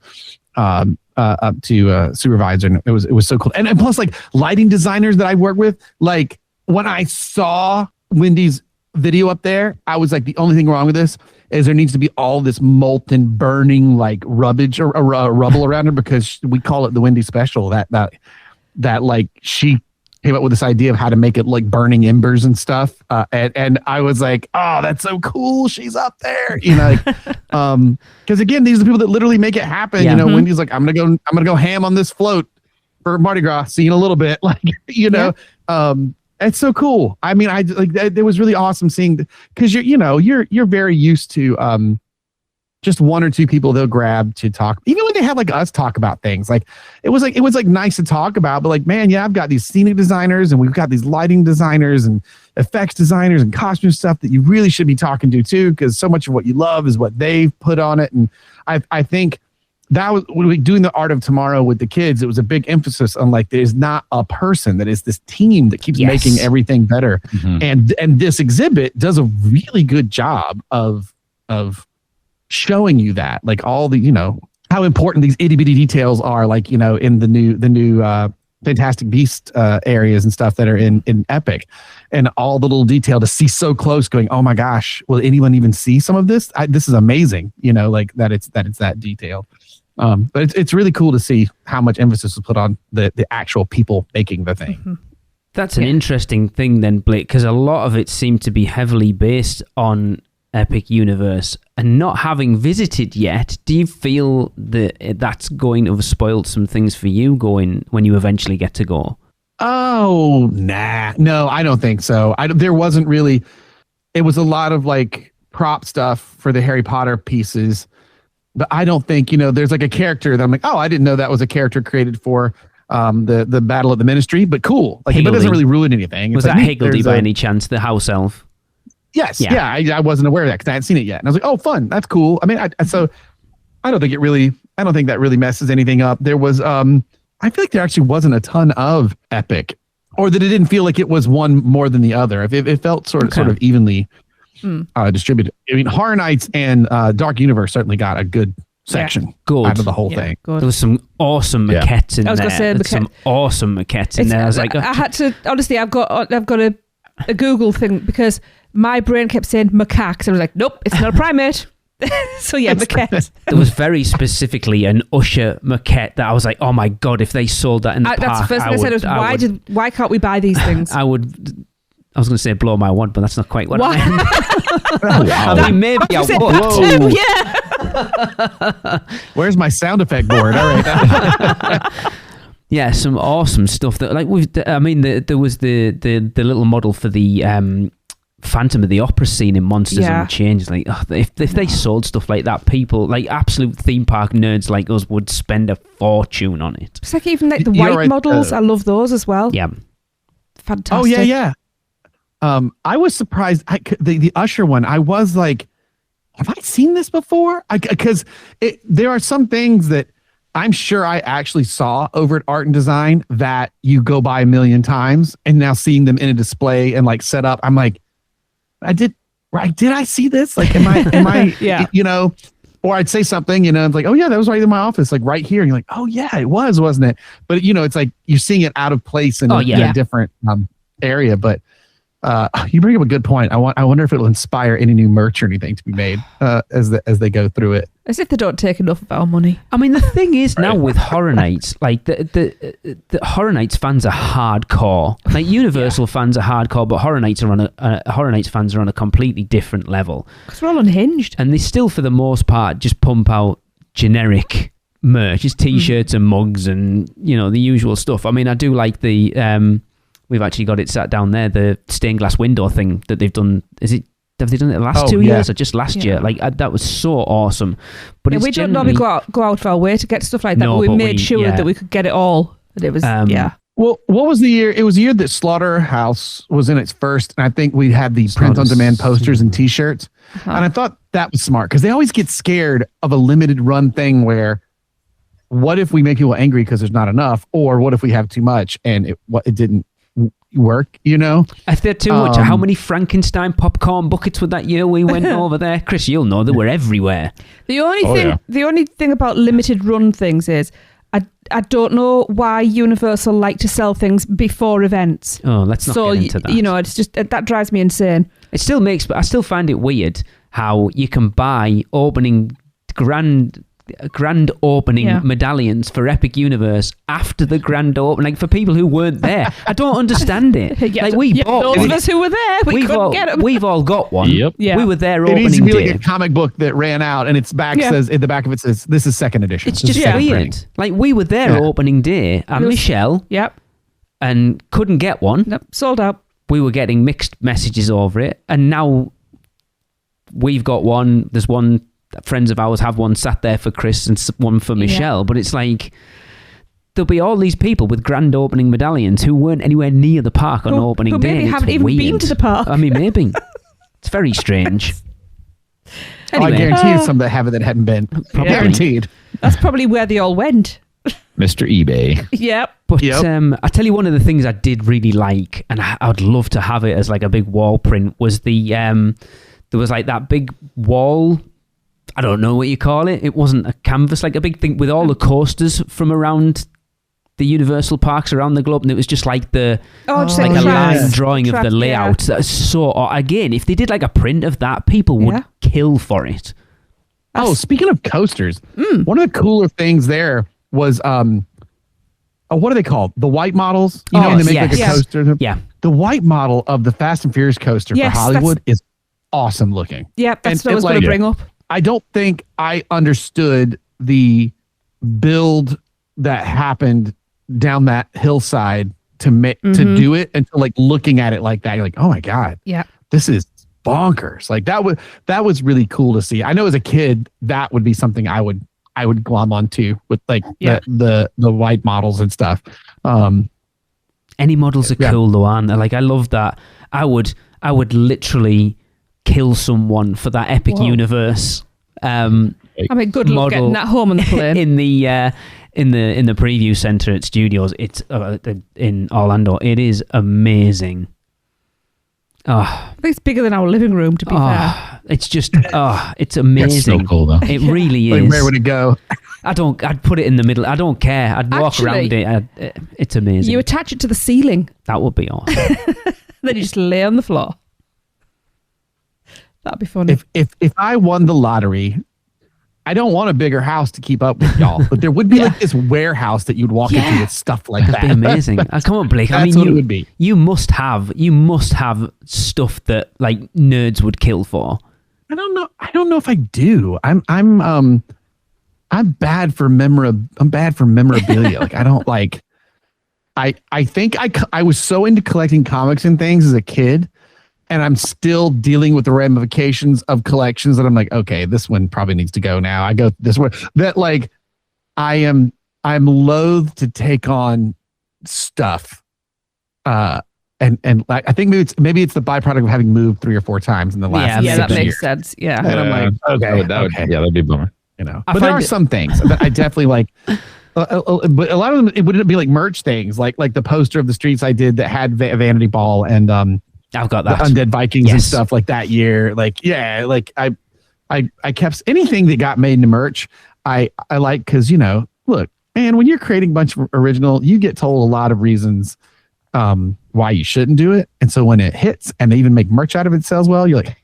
Speaker 4: up to supervisor, and it was so cool. And plus, like lighting designers that I work with, like when I saw Wendy's video up there, I was like, the only thing wrong with this is there needs to be all this molten, burning like rubbish or rubble around her, because we call it the Wendy special. That like she came up with this idea of how to make it like burning embers and stuff. And I was like, oh, that's so cool. She's up there, because again, these are the people that literally make it happen.
Speaker 3: Yeah.
Speaker 4: Wendy's like, I'm gonna go ham on this float for Mardi Gras. See you in a little bit. Like, it's so cool. I mean, it was really awesome seeing, because you're very used to just one or two people they'll grab to talk. Even when they have like us talk about things, like it was nice to talk about. But like, man, I've got these scenic designers and we've got these lighting designers and effects designers and costume stuff that you really should be talking to too, because so much of what you love is what they've put on it. And I think that was when we doing the Art of Tomorrow with the kids. It was a big emphasis on like, there's not a person, that is this team that keeps making everything better. Mm-hmm. And this exhibit does a really good job of showing you that, like all the, how important these itty bitty details are, like, in the new Fantastic Beast areas and stuff that are in Epic, and all the little detail to see so close going, oh my gosh, will anyone even see some of this? This is amazing, like that it's that detailed. But it's really cool to see how much emphasis was put on the actual people making the thing.
Speaker 2: Mm-hmm.
Speaker 3: That's an interesting thing then, Blake, because a lot of it seemed to be heavily based on Epic Universe, and not having visited yet, do you feel that that's going to have spoiled some things for you going when you eventually get to go?
Speaker 4: Oh, nah. No, I don't think so. There wasn't really, it was a lot of like prop stuff for the Harry Potter pieces, but I don't think, there's like a character that I'm like, oh, I didn't know that was a character created for the Battle of the Ministry, but cool. Like, it doesn't really ruin anything.
Speaker 3: Was that Higgledy by any chance, the house elf?
Speaker 4: Yes. Yeah. I wasn't aware of that because I hadn't seen it yet. And I was like, oh, fun. That's cool. I mean, so I don't think that really messes anything up. There was, I feel like there actually wasn't a ton of Epic, or that it didn't feel like it was one more than the other. It felt sort of evenly distributed. I mean, Horror Nights and Dark Universe certainly got a good section out of the whole thing.
Speaker 3: Good. There was some awesome maquettes in there. I was going to say some awesome maquettes in there. I was like,
Speaker 2: I had to, honestly, I've got a Google thing because my brain kept saying macaque. So I was like, nope, it's not a primate. So yeah, maquette.
Speaker 3: There was very specifically an Usher maquette that I was like, oh my God, if they sold that in the park.
Speaker 2: That's the first thing I said was, why can't we buy these things?
Speaker 3: I was going to say blow my wad, but that's not quite what I meant. I mean, maybe I would.
Speaker 2: Yeah.
Speaker 4: Where's my sound effect board? All right.
Speaker 3: Yeah, some awesome stuff that there was the little model for the Phantom of the Opera scene in Monsters Unchained. Like, if they sold stuff like that, people like absolute theme park nerds like us would spend a fortune on it.
Speaker 2: It's like even like the white models. I love those as well.
Speaker 3: Yeah,
Speaker 2: fantastic.
Speaker 4: Oh yeah. I was surprised. The Usher one. I was like, have I seen this before? Because there are some things that I'm sure I actually saw over at Art and Design that you go by a million times, and now seeing them in a display and like set up, I'm like, did I see this? Like, am I,
Speaker 2: yeah.
Speaker 4: Or I'd say something, it's like, oh yeah, that was right in my office, like right here. And you're like, oh yeah, it was, wasn't it? But it's like you're seeing it out of place in a different area. But you bring up a good point. I wonder if it'll inspire any new merch or anything to be made as they go through it.
Speaker 2: As if they don't take enough of our money.
Speaker 3: I mean, the thing is now with Horror Nights, like the Horror Nights fans are hardcore. Like Universal fans are hardcore, but Horror Nights fans are on a completely different level.
Speaker 2: Because we're all unhinged,
Speaker 3: and they still, for the most part, just pump out generic merch, it's t-shirts and mugs and the usual stuff. I mean, I do like the we've actually got it sat down there, the stained glass window thing that they've done. Have they done it the last 2 years or just last year? Like that was so awesome. But
Speaker 2: we don't normally go out of our way to get stuff like that.
Speaker 3: No,
Speaker 2: but we made sure that we could get it all. And it was
Speaker 4: Well, what was the year? It was the year that Slaughterhouse was in its first, and I think we had the print-on-demand posters and T-shirts. Uh-huh. And I thought that was smart because they always get scared of a limited run thing where, what if we make people angry because there's not enough, or what if we have too much and it didn't work,
Speaker 3: If they're too much, how many Frankenstein popcorn buckets were that year we went over there? Chris, you'll know they were everywhere.
Speaker 2: The only thing about limited run things is I don't know why Universal like to sell things before events.
Speaker 3: Oh, let's not get into that.
Speaker 2: It's just that drives me insane.
Speaker 3: It still makes, but I still find it weird how you can buy grand opening medallions for Epic Universe after the grand opening, like for people who weren't there. I don't understand it.
Speaker 2: Those of us who were there, we couldn't get them.
Speaker 3: We've all got one.
Speaker 5: Yep.
Speaker 3: Yeah. We were there
Speaker 4: it
Speaker 3: opening
Speaker 4: needs to be
Speaker 3: day.
Speaker 4: like a comic book that ran out, and says in the back of it says this is second edition.
Speaker 3: It's just weird. Like we were there opening day, and Michelle, and couldn't get one.
Speaker 2: Nope, sold out.
Speaker 3: We were getting mixed messages over it, and now we've got one. There's one. Friends of ours have one sat there for Chris and one for Michelle, but it's like there'll be all these people with grand opening medallions who weren't anywhere near the park on opening day.
Speaker 2: Maybe haven't even been to the park.
Speaker 3: I mean, maybe. It's very strange.
Speaker 4: Anyway. I guarantee you some that have it that hadn't been. Guaranteed.
Speaker 2: That's probably where they all went.
Speaker 5: Mr. eBay.
Speaker 2: Yep.
Speaker 3: But I tell you, one of the things I did really like, and I'd love to have it as like a big wall print, was there was like that big wall. I don't know what you call it. It wasn't a canvas, like a big thing with all the coasters from around the Universal parks around the globe, and it was just like a line drawing of the layout. That's so, again, if they did like a print of that, people would kill for it.
Speaker 4: Speaking of coasters, one of the cooler things there was what are they called? The white models. And they make like a coaster.
Speaker 3: Yeah.
Speaker 4: The white model of the Fast and Furious coaster for Hollywood is awesome looking.
Speaker 2: Yeah, that's what I was going to bring up.
Speaker 4: I don't think I understood the build that happened down that hillside to do it until like looking at it like that. You're like, oh my God, this is bonkers. Like that was really cool to see. I know as a kid that would be something I would glom onto with like the white models and stuff.
Speaker 3: Any models are cool though, aren't they? Like I love that. I would literally kill someone for that Epic Universe. I
Speaker 2: mean, good luck getting that home on the plane.
Speaker 3: in the preview center at Studios, it's in Orlando. It is amazing.
Speaker 2: I think it's bigger than our living room. To be fair,
Speaker 3: it's just it's amazing.
Speaker 5: It's so cool though.
Speaker 3: It really is.
Speaker 4: Like, where would it go?
Speaker 3: I'd put it in the middle. I don't care. I'd walk around it. It's amazing.
Speaker 2: You attach it to the ceiling.
Speaker 3: That would be awesome.
Speaker 2: Then you just lay on the floor. That'd be funny.
Speaker 4: If I won the lottery, I don't want a bigger house to keep up with y'all, but there would be like this warehouse that you'd walk into with stuff like
Speaker 3: That'd
Speaker 4: that.
Speaker 3: be amazing. Come on, Blake.
Speaker 4: That's what it would be.
Speaker 3: You must have stuff that like nerds would kill for.
Speaker 4: I don't know if I do. I'm bad for memorabilia. Like I don't like. I think I was so into collecting comics and things as a kid. And I'm still dealing with the ramifications of collections that I'm like, okay, this one probably needs to go now. I go this way. That like, I'm loath to take on stuff. And like, I think maybe it's the byproduct of having moved 3 or 4 times in the last.
Speaker 2: Yeah, that makes
Speaker 4: years.
Speaker 2: sense. Yeah.
Speaker 4: And I'm like, okay.
Speaker 5: That'd be a bummer.
Speaker 4: But there are some things that I definitely like. But a lot of them, it wouldn't be like merch things, like the poster of the Streets I did that had Vanity Ball and
Speaker 3: I've got that.
Speaker 4: The Undead Vikings and stuff like that year. Like, like I kept anything that got made into merch. I like, cause look, man, when you're creating a bunch of original, you get told a lot of reasons why you shouldn't do it. And so when it hits and they even make merch out of it sells well, you're like,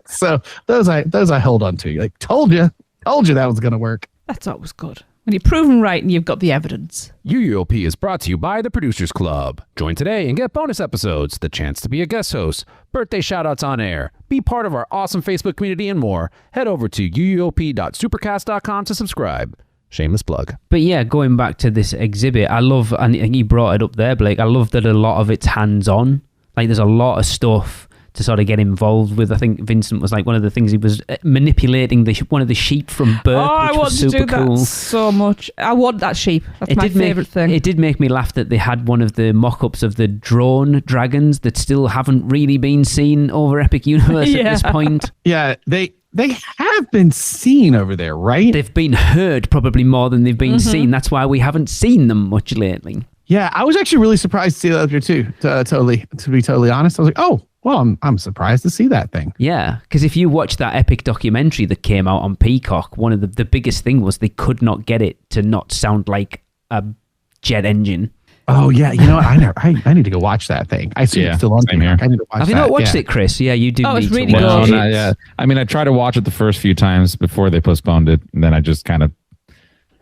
Speaker 4: so those I hold on to. Like, told you that was going to work.
Speaker 2: That's always good. When you're proven right and you've got the evidence.
Speaker 9: UUOP is brought to you by the Producers Club. Join today and get bonus episodes, the chance to be a guest host, birthday shoutouts on air, be part of our awesome Facebook community, and more. Head over to uuop.supercast.com to subscribe. Shameless plug.
Speaker 3: But yeah, going back to this exhibit, I love, and you brought it up there, Blake, I love that a lot of it's hands-on. Like there's a lot of stuff to sort of get involved with. I think Vincent was like one of the things he was manipulating one of the sheep from Burke, which was super cool. I want to do that
Speaker 2: so much. I want that sheep. That's my favourite thing.
Speaker 3: It did make me laugh that they had one of the mock-ups of the drone dragons that still haven't really been seen over Epic Universe at this point.
Speaker 4: Yeah, they have been seen over there, right?
Speaker 3: They've been heard probably more than they've been seen. That's why we haven't seen them much lately.
Speaker 4: Yeah, I was actually really surprised to see that up here too. To be totally honest, I was like, oh, well, I'm surprised to see that thing.
Speaker 3: Yeah, because if you watch that epic documentary that came out on Peacock, one of the biggest thing was they could not get it to not sound like a jet engine.
Speaker 4: Oh yeah, you know what? I need to go watch that thing. I see it's still on
Speaker 5: here.
Speaker 4: I need to watch
Speaker 3: Have you not watched it, Chris? Yeah, you do.
Speaker 2: Oh, it's
Speaker 3: need
Speaker 2: really
Speaker 3: to watch
Speaker 2: good.
Speaker 3: it.
Speaker 5: No, yeah. I mean, I tried to watch it the first few times before they postponed it, and then I just kind of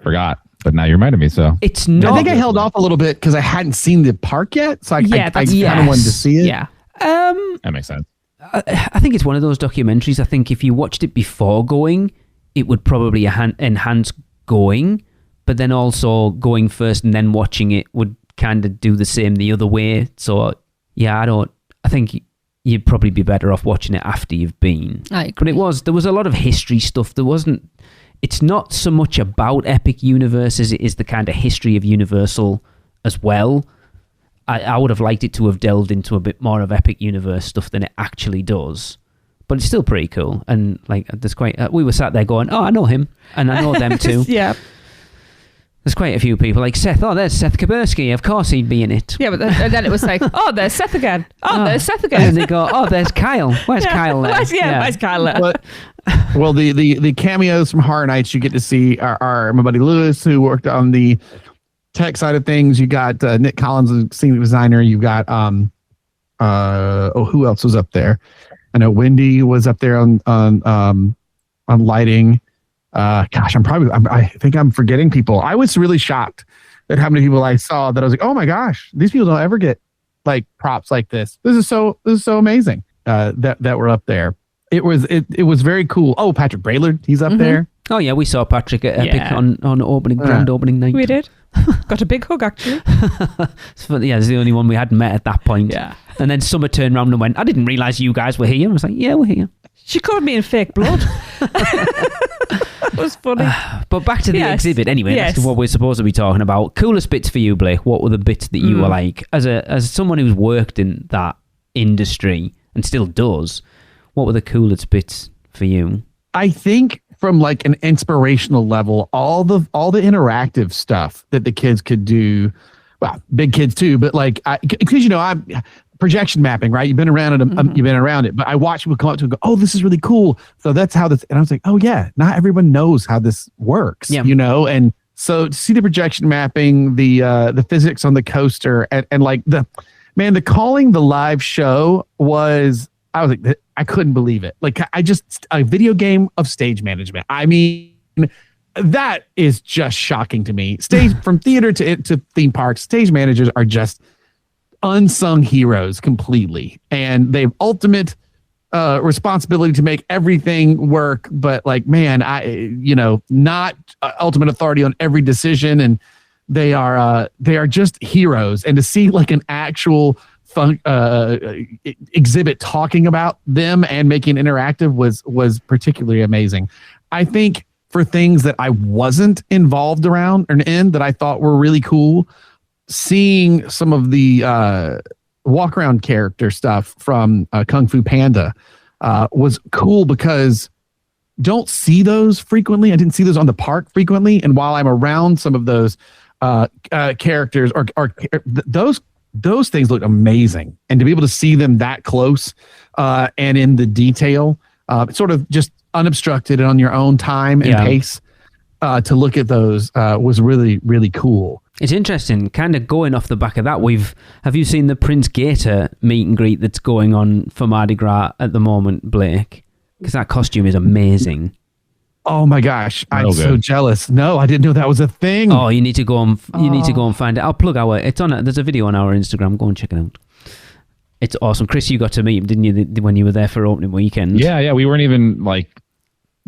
Speaker 5: forgot. But now you reminded me, so.
Speaker 3: It's not.
Speaker 4: I think I held off a little bit because I hadn't seen the park yet, so I kind of wanted to see it.
Speaker 2: Yeah.
Speaker 5: That makes sense.
Speaker 3: I think it's one of those documentaries. I think if you watched it before going, it would probably enhance going, but then also going first and then watching it would kind of do the same the other way. So yeah, I think you'd probably be better off watching it after you've been.
Speaker 2: I agree.
Speaker 3: But there was a lot of history stuff. It's not so much about Epic Universe as it is the kind of history of Universal as well. I would have liked it to have delved into a bit more of Epic Universe stuff than it actually does. But it's still pretty cool. And like, there's we were sat there going, oh, I know him. And I know them too.
Speaker 2: Yeah.
Speaker 3: There's quite a few people like Seth. Oh, there's Seth Kabursky. Of course he'd be in it.
Speaker 2: Yeah, but then it was like, oh, there's Seth again. Oh, there's Seth again.
Speaker 3: And they go, oh, there's Kyle. Where's Kyle there?
Speaker 2: Where's Kyle there?
Speaker 4: But, well, the cameos from Horror Nights you get to see are my buddy Lewis, who worked on the tech side of things. You got Nick Collins, the senior designer. You got who else was up there? I know Wendy was up there on lighting. Gosh, I think I'm forgetting people. I was really shocked at how many people I saw that I was like, oh my gosh, these people don't ever get like props like this. This is so amazing. That were up there. It was very cool. Oh, Patrick Braillard, he's up there.
Speaker 3: Oh yeah, we saw Patrick at Epic on grand opening night.
Speaker 2: We did. Got a big hug actually.
Speaker 3: It's the only one we hadn't met at that point.
Speaker 2: Yeah.
Speaker 3: And then Summer turned around and went, I didn't realise you guys were here. I was like, yeah, we're here.
Speaker 2: She covered me in fake blood. It was funny.
Speaker 3: But back to the exhibit anyway.
Speaker 2: Yes.
Speaker 3: That's what we're supposed to be talking about. Coolest bits for you, Blake. What were the bits that you were like, as someone who's worked in that industry and still does, what were the coolest bits for you?
Speaker 4: I think from like an inspirational level, all the interactive stuff that the kids could do, well, big kids too, but like, because I'm projection mapping, right? You've been around it, you've been around it, but I watch people come up to it and go, oh, this is really cool. So that's how this, and I was like, oh yeah, not everyone knows how this works, and so to see the projection mapping, the physics on the coaster and like the calling the live show I was like, I couldn't believe it. Like a video game of stage management. I mean, that is just shocking to me. From theater to theme parks, stage managers are just unsung heroes completely. And they have ultimate responsibility to make everything work. But like, man, not ultimate authority on every decision. And they are just heroes. And to see like an actual exhibit talking about them and making interactive was particularly amazing. I think for things that I wasn't involved around and in that I thought were really cool, seeing some of the walk around character stuff from Kung Fu Panda was cool because don't see those frequently. I didn't see those on the park frequently, and while I'm around some of those characters or those things look amazing, and to be able to see them that close and in the detail, sort of just unobstructed and on your own time and pace, to look at those was really, really cool.
Speaker 3: It's interesting, kind of going off the back of that. Have you seen the Prince Gator meet and greet that's going on for Mardi Gras at the moment, Blake? Because that costume is amazing.
Speaker 4: Oh my gosh, I'm so jealous. No, I didn't know that was a thing.
Speaker 3: Oh, you need to go and find it. I'll plug it's on. There's a video on our Instagram. Go and check it out. It's awesome. Chris, you got to meet him, didn't you, when you were there for opening weekend?
Speaker 5: Yeah. We weren't even like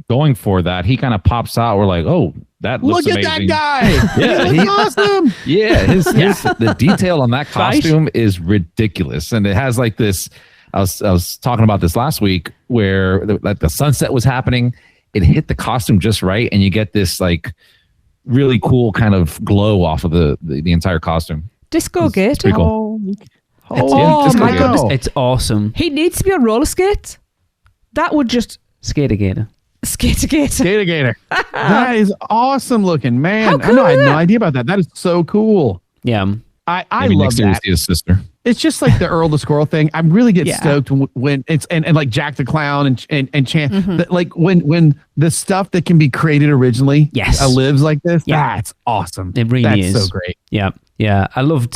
Speaker 5: going for that. He kind of pops out. We're like, oh, that looks amazing.
Speaker 4: Look at that guy.
Speaker 5: Yeah,
Speaker 4: he's awesome.
Speaker 5: Yeah, the detail on that costume is ridiculous, and it has like this. I was talking about this last week where the sunset was happening. It hit the costume just right, and you get this like really cool kind of glow off of the entire costume.
Speaker 2: Disco Gator.
Speaker 5: Cool.
Speaker 2: Oh my goodness,
Speaker 3: it's awesome.
Speaker 2: He needs to be on roller skates. That would just
Speaker 3: Skater Gator.
Speaker 4: That is awesome looking, man. I had no idea about that. That is so cool.
Speaker 3: Yeah.
Speaker 4: I
Speaker 5: Maybe
Speaker 4: love
Speaker 5: next year we
Speaker 4: that.
Speaker 5: see his sister.
Speaker 4: It's just like the Earl the Squirrel thing. I really get
Speaker 2: Yeah.
Speaker 4: stoked when it's and like Jack the Clown and Chan.
Speaker 2: Mm-hmm.
Speaker 4: Like when the stuff that can be created originally
Speaker 3: Yes.
Speaker 4: lives like this.
Speaker 3: Yeah.
Speaker 4: That's awesome.
Speaker 3: It really
Speaker 4: That's
Speaker 3: is.
Speaker 4: so great.
Speaker 3: Yeah, yeah. I loved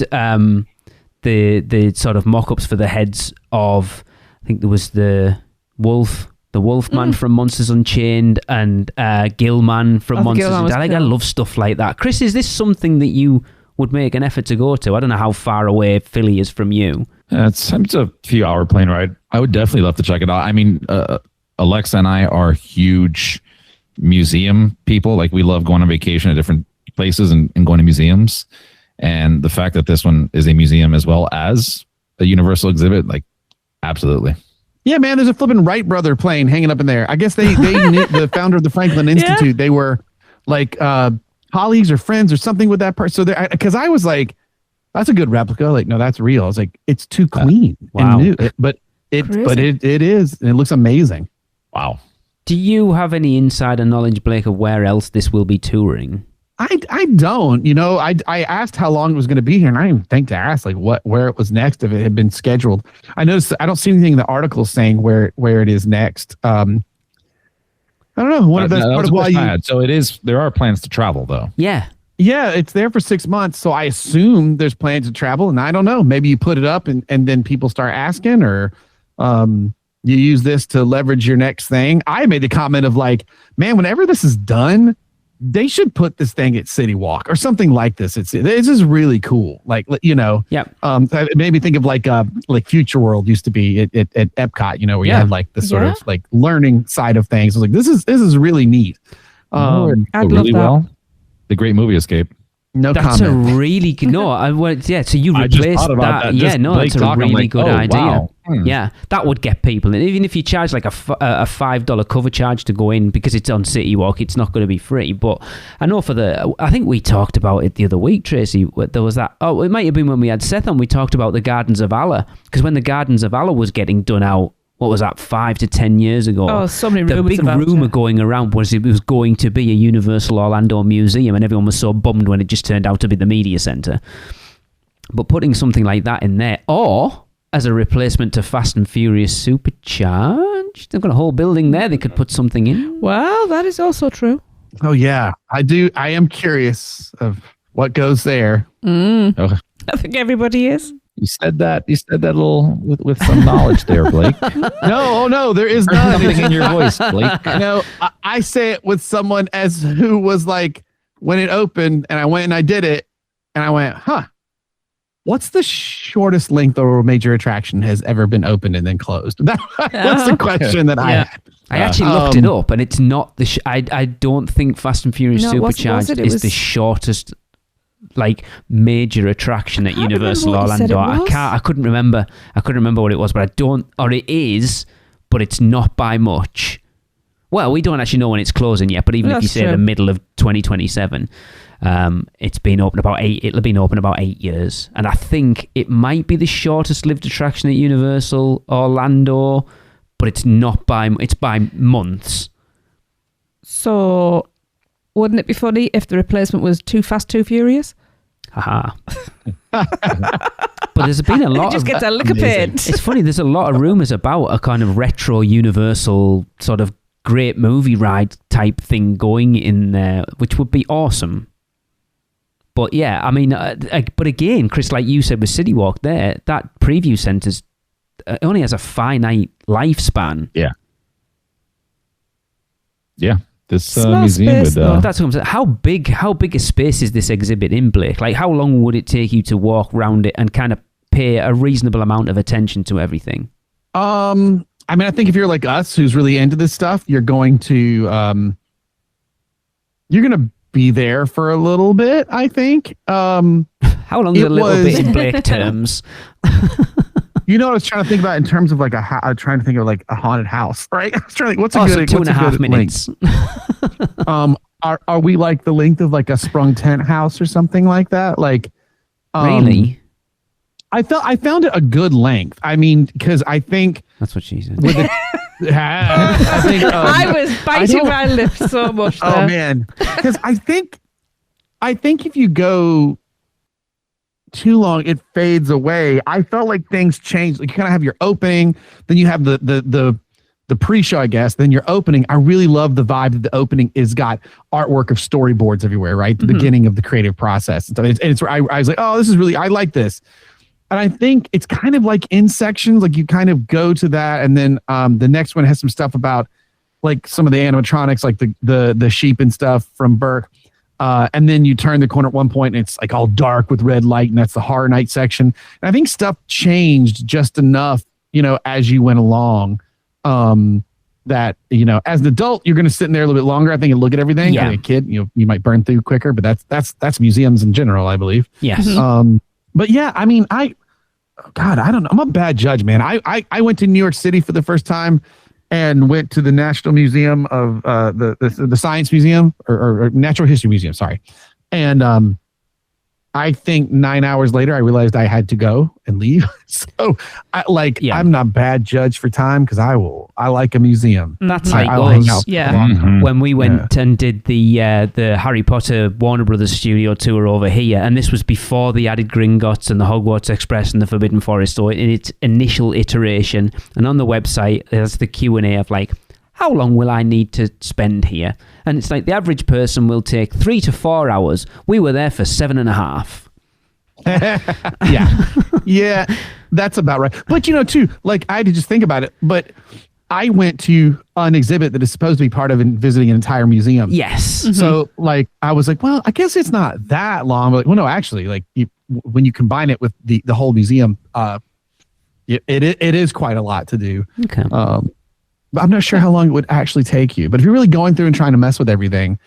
Speaker 3: the sort of mock-ups for the heads of, I think there was the Wolfman from Monsters Unchained and Gillman from
Speaker 2: Oh, the
Speaker 3: Monsters
Speaker 2: Gillman was
Speaker 3: Unchained. I
Speaker 2: cool.
Speaker 3: love stuff like that. Chris, is this something that you would make an effort to go to? I don't know how far away Philly is from you.
Speaker 5: It's a few hour plane ride. I would definitely love to check it out. I mean, Alexa and I are huge museum people. Like we love going on vacation at different places and going to museums. And the fact that this one is a museum as well as a Universal exhibit, like absolutely.
Speaker 4: Yeah, man. There's a flipping Wright brother plane hanging up in there. I guess they knew the founder of the Franklin Institute. They were like colleagues or friends or something with that person. So because I was like, that's a good replica. Like, no, that's real. I was like, it's too clean
Speaker 3: wow.
Speaker 4: and new. But it is, and it looks amazing.
Speaker 5: Wow.
Speaker 3: Do you have any insider knowledge, Blake, of where else this will be touring?
Speaker 4: I don't. I asked how long it was going to be here, and I didn't even think to ask like where it was next if it had been scheduled. I noticed I don't see anything in the article saying where it is next. I don't know. That's part of why you.
Speaker 5: So it is. There are plans to travel though.
Speaker 3: Yeah.
Speaker 4: Yeah, it's there for 6 months, so I assume there's plans to travel, and I don't know. Maybe you put it up, and then people start asking, or you use this to leverage your next thing. I made the comment of like, man, whenever this is done, they should put this thing at City Walk or something like this. It's just really cool. Like,
Speaker 3: Yeah.
Speaker 4: It made me think of like Future World used to be at Epcot, where you have like the sort of like learning side of things. I was like, this is really neat.
Speaker 2: I'd love
Speaker 5: really
Speaker 2: that.
Speaker 5: well. The Great Movie Escape.
Speaker 4: No
Speaker 3: That's
Speaker 4: comment.
Speaker 3: a really good. No, so you
Speaker 5: I just
Speaker 3: replaced
Speaker 5: thought about that.
Speaker 3: Yeah,
Speaker 5: Just
Speaker 3: no,
Speaker 5: Blake
Speaker 3: that's a
Speaker 5: talking, I'm
Speaker 3: really
Speaker 5: like,
Speaker 3: good
Speaker 5: oh,
Speaker 3: idea.
Speaker 5: wow.
Speaker 3: Yeah, that would get people in. Even if you charge like a $5 cover charge to go in because it's on City Walk, it's not going to be free. But I know I think we talked about it the other week, Tracy. There was that. Oh, it might have been when we had Seth on. We talked about the Gardens of Allah because when the Gardens of Allah was getting done out. What was that, 5 to 10 years ago?
Speaker 2: Oh, so many
Speaker 3: the
Speaker 2: rumors
Speaker 3: big
Speaker 2: about
Speaker 3: rumor
Speaker 2: it.
Speaker 3: going around was it was going to be a Universal Orlando museum, and everyone was so bummed when it just turned out to be the media center. But putting something like that in there, or as a replacement to Fast and Furious Supercharged, they've got a whole building there. They could put something in.
Speaker 2: Well, that is also true.
Speaker 4: Oh yeah, I do. I am curious of what goes there.
Speaker 5: Oh,
Speaker 2: I think everybody is.
Speaker 5: you said that. You said that a little with some knowledge there, Blake.
Speaker 4: No, there is none.
Speaker 5: Something in your voice, Blake.
Speaker 4: I say it with someone who was like, when it opened and I went and I did it and I went, what's the shortest length of a major attraction has ever been opened and then closed? That was the question that I had.
Speaker 3: I actually looked it up, and it's not the. I don't think Fast and Furious
Speaker 2: No, was
Speaker 3: Supercharged
Speaker 2: it? It
Speaker 3: is
Speaker 2: was-
Speaker 3: the shortest, like, major attraction at
Speaker 2: can't
Speaker 3: Universal
Speaker 2: remember what you said
Speaker 3: Orlando.
Speaker 2: it was.
Speaker 3: I couldn't remember. I couldn't remember what it was, but I don't. Or it is, but it's not by much. Well, we don't actually know when it's closing yet. But even if you
Speaker 2: That's
Speaker 3: say
Speaker 2: true.
Speaker 3: the middle of 2027, it's been open about 8. It'll have been open about 8 years, and I think it might be the shortest lived attraction at Universal Orlando. But it's not by. It's by months.
Speaker 2: So, wouldn't it be funny if the replacement was Too Fast, Too Furious?
Speaker 3: Haha. But there's been a lot
Speaker 2: It just
Speaker 3: of...
Speaker 2: gets a lick of paint.
Speaker 3: It's funny, there's a lot of rumours about a kind of retro Universal sort of great movie ride type thing going in there, which would be awesome. But yeah, I mean, but again, Chris, like you said with City Walk there, that preview centre's only has a finite lifespan.
Speaker 5: Yeah. This
Speaker 2: Small
Speaker 5: museum
Speaker 2: space,
Speaker 5: would.
Speaker 2: though.
Speaker 3: That's what I'm saying. How big a space is this exhibit in, Blake? Like, how long would it take you to walk around it and kind of pay a reasonable amount of attention to everything?
Speaker 4: I mean, I think if you're like us, who's really into this stuff, you're going to be there for a little bit. I think.
Speaker 3: How long is a little bit in Blake terms?
Speaker 4: I was trying to think about in terms of like I was trying to think of like a haunted house, right? I was trying to think, what's a
Speaker 3: So
Speaker 4: good
Speaker 3: 2.5 minutes.
Speaker 4: length? Are we like the length of like a sprung tent house or something like that? Like,
Speaker 3: Really?
Speaker 4: I found it a good length. I mean, because I think
Speaker 3: That's what she said.
Speaker 4: with I think
Speaker 2: I was biting my lips so much there.
Speaker 4: oh man, because I think if you go too long, it fades away. I felt like things changed. Like you kind of have your opening, then you have the pre-show, I guess, then your opening. I really love the vibe that the opening is got artwork of storyboards everywhere, right? The beginning of the creative process. And so I was like, oh, this is really, I like this. And I think it's kind of like in sections, like you kind of go to that. And then the next one has some stuff about like some of the animatronics, like the sheep and stuff from Burke. And then you turn the corner at one point and it's like all dark with red light, and that's the horror night section. And I think stuff changed just enough, as you went along, that, as an adult, you're going to sit in there a little bit longer, I think, and look at everything.
Speaker 3: Yeah.
Speaker 4: As a kid, you might burn through quicker, but that's museums in general, I believe.
Speaker 3: Yes.
Speaker 4: But yeah, I mean, I don't know. I'm a bad judge, man. I went to New York City for the first time and went to the National Museum of the Science Museum or Natural History Museum. Sorry. And I think 9 hours later, I realized I had to go and leave. So I'm not a bad judge for time because I like a museum.
Speaker 3: That's
Speaker 4: I
Speaker 3: like
Speaker 4: will hang
Speaker 3: us.
Speaker 4: out.
Speaker 2: Yeah.
Speaker 3: When we went and did the Harry Potter Warner Brothers studio tour over here, and this was before the added Gringotts and the Hogwarts Express and the Forbidden Forest, so in its initial iteration, and on the website there's the Q&A of like, how long will I need to spend here? And it's like the average person will take 3 to 4 hours. We were there for 7.5.
Speaker 4: Yeah, that's about right. But too, like I had to just think about it. But I went to an exhibit that is supposed to be part of visiting an entire museum.
Speaker 3: Yes.
Speaker 2: Mm-hmm.
Speaker 4: So like I was like, well, I guess it's not that long. But well, no, actually, like when you combine it with the whole museum, it is quite a lot to do.
Speaker 3: Okay.
Speaker 4: But I'm not sure how long it would actually take you. But if you're really going through and trying to mess with everything,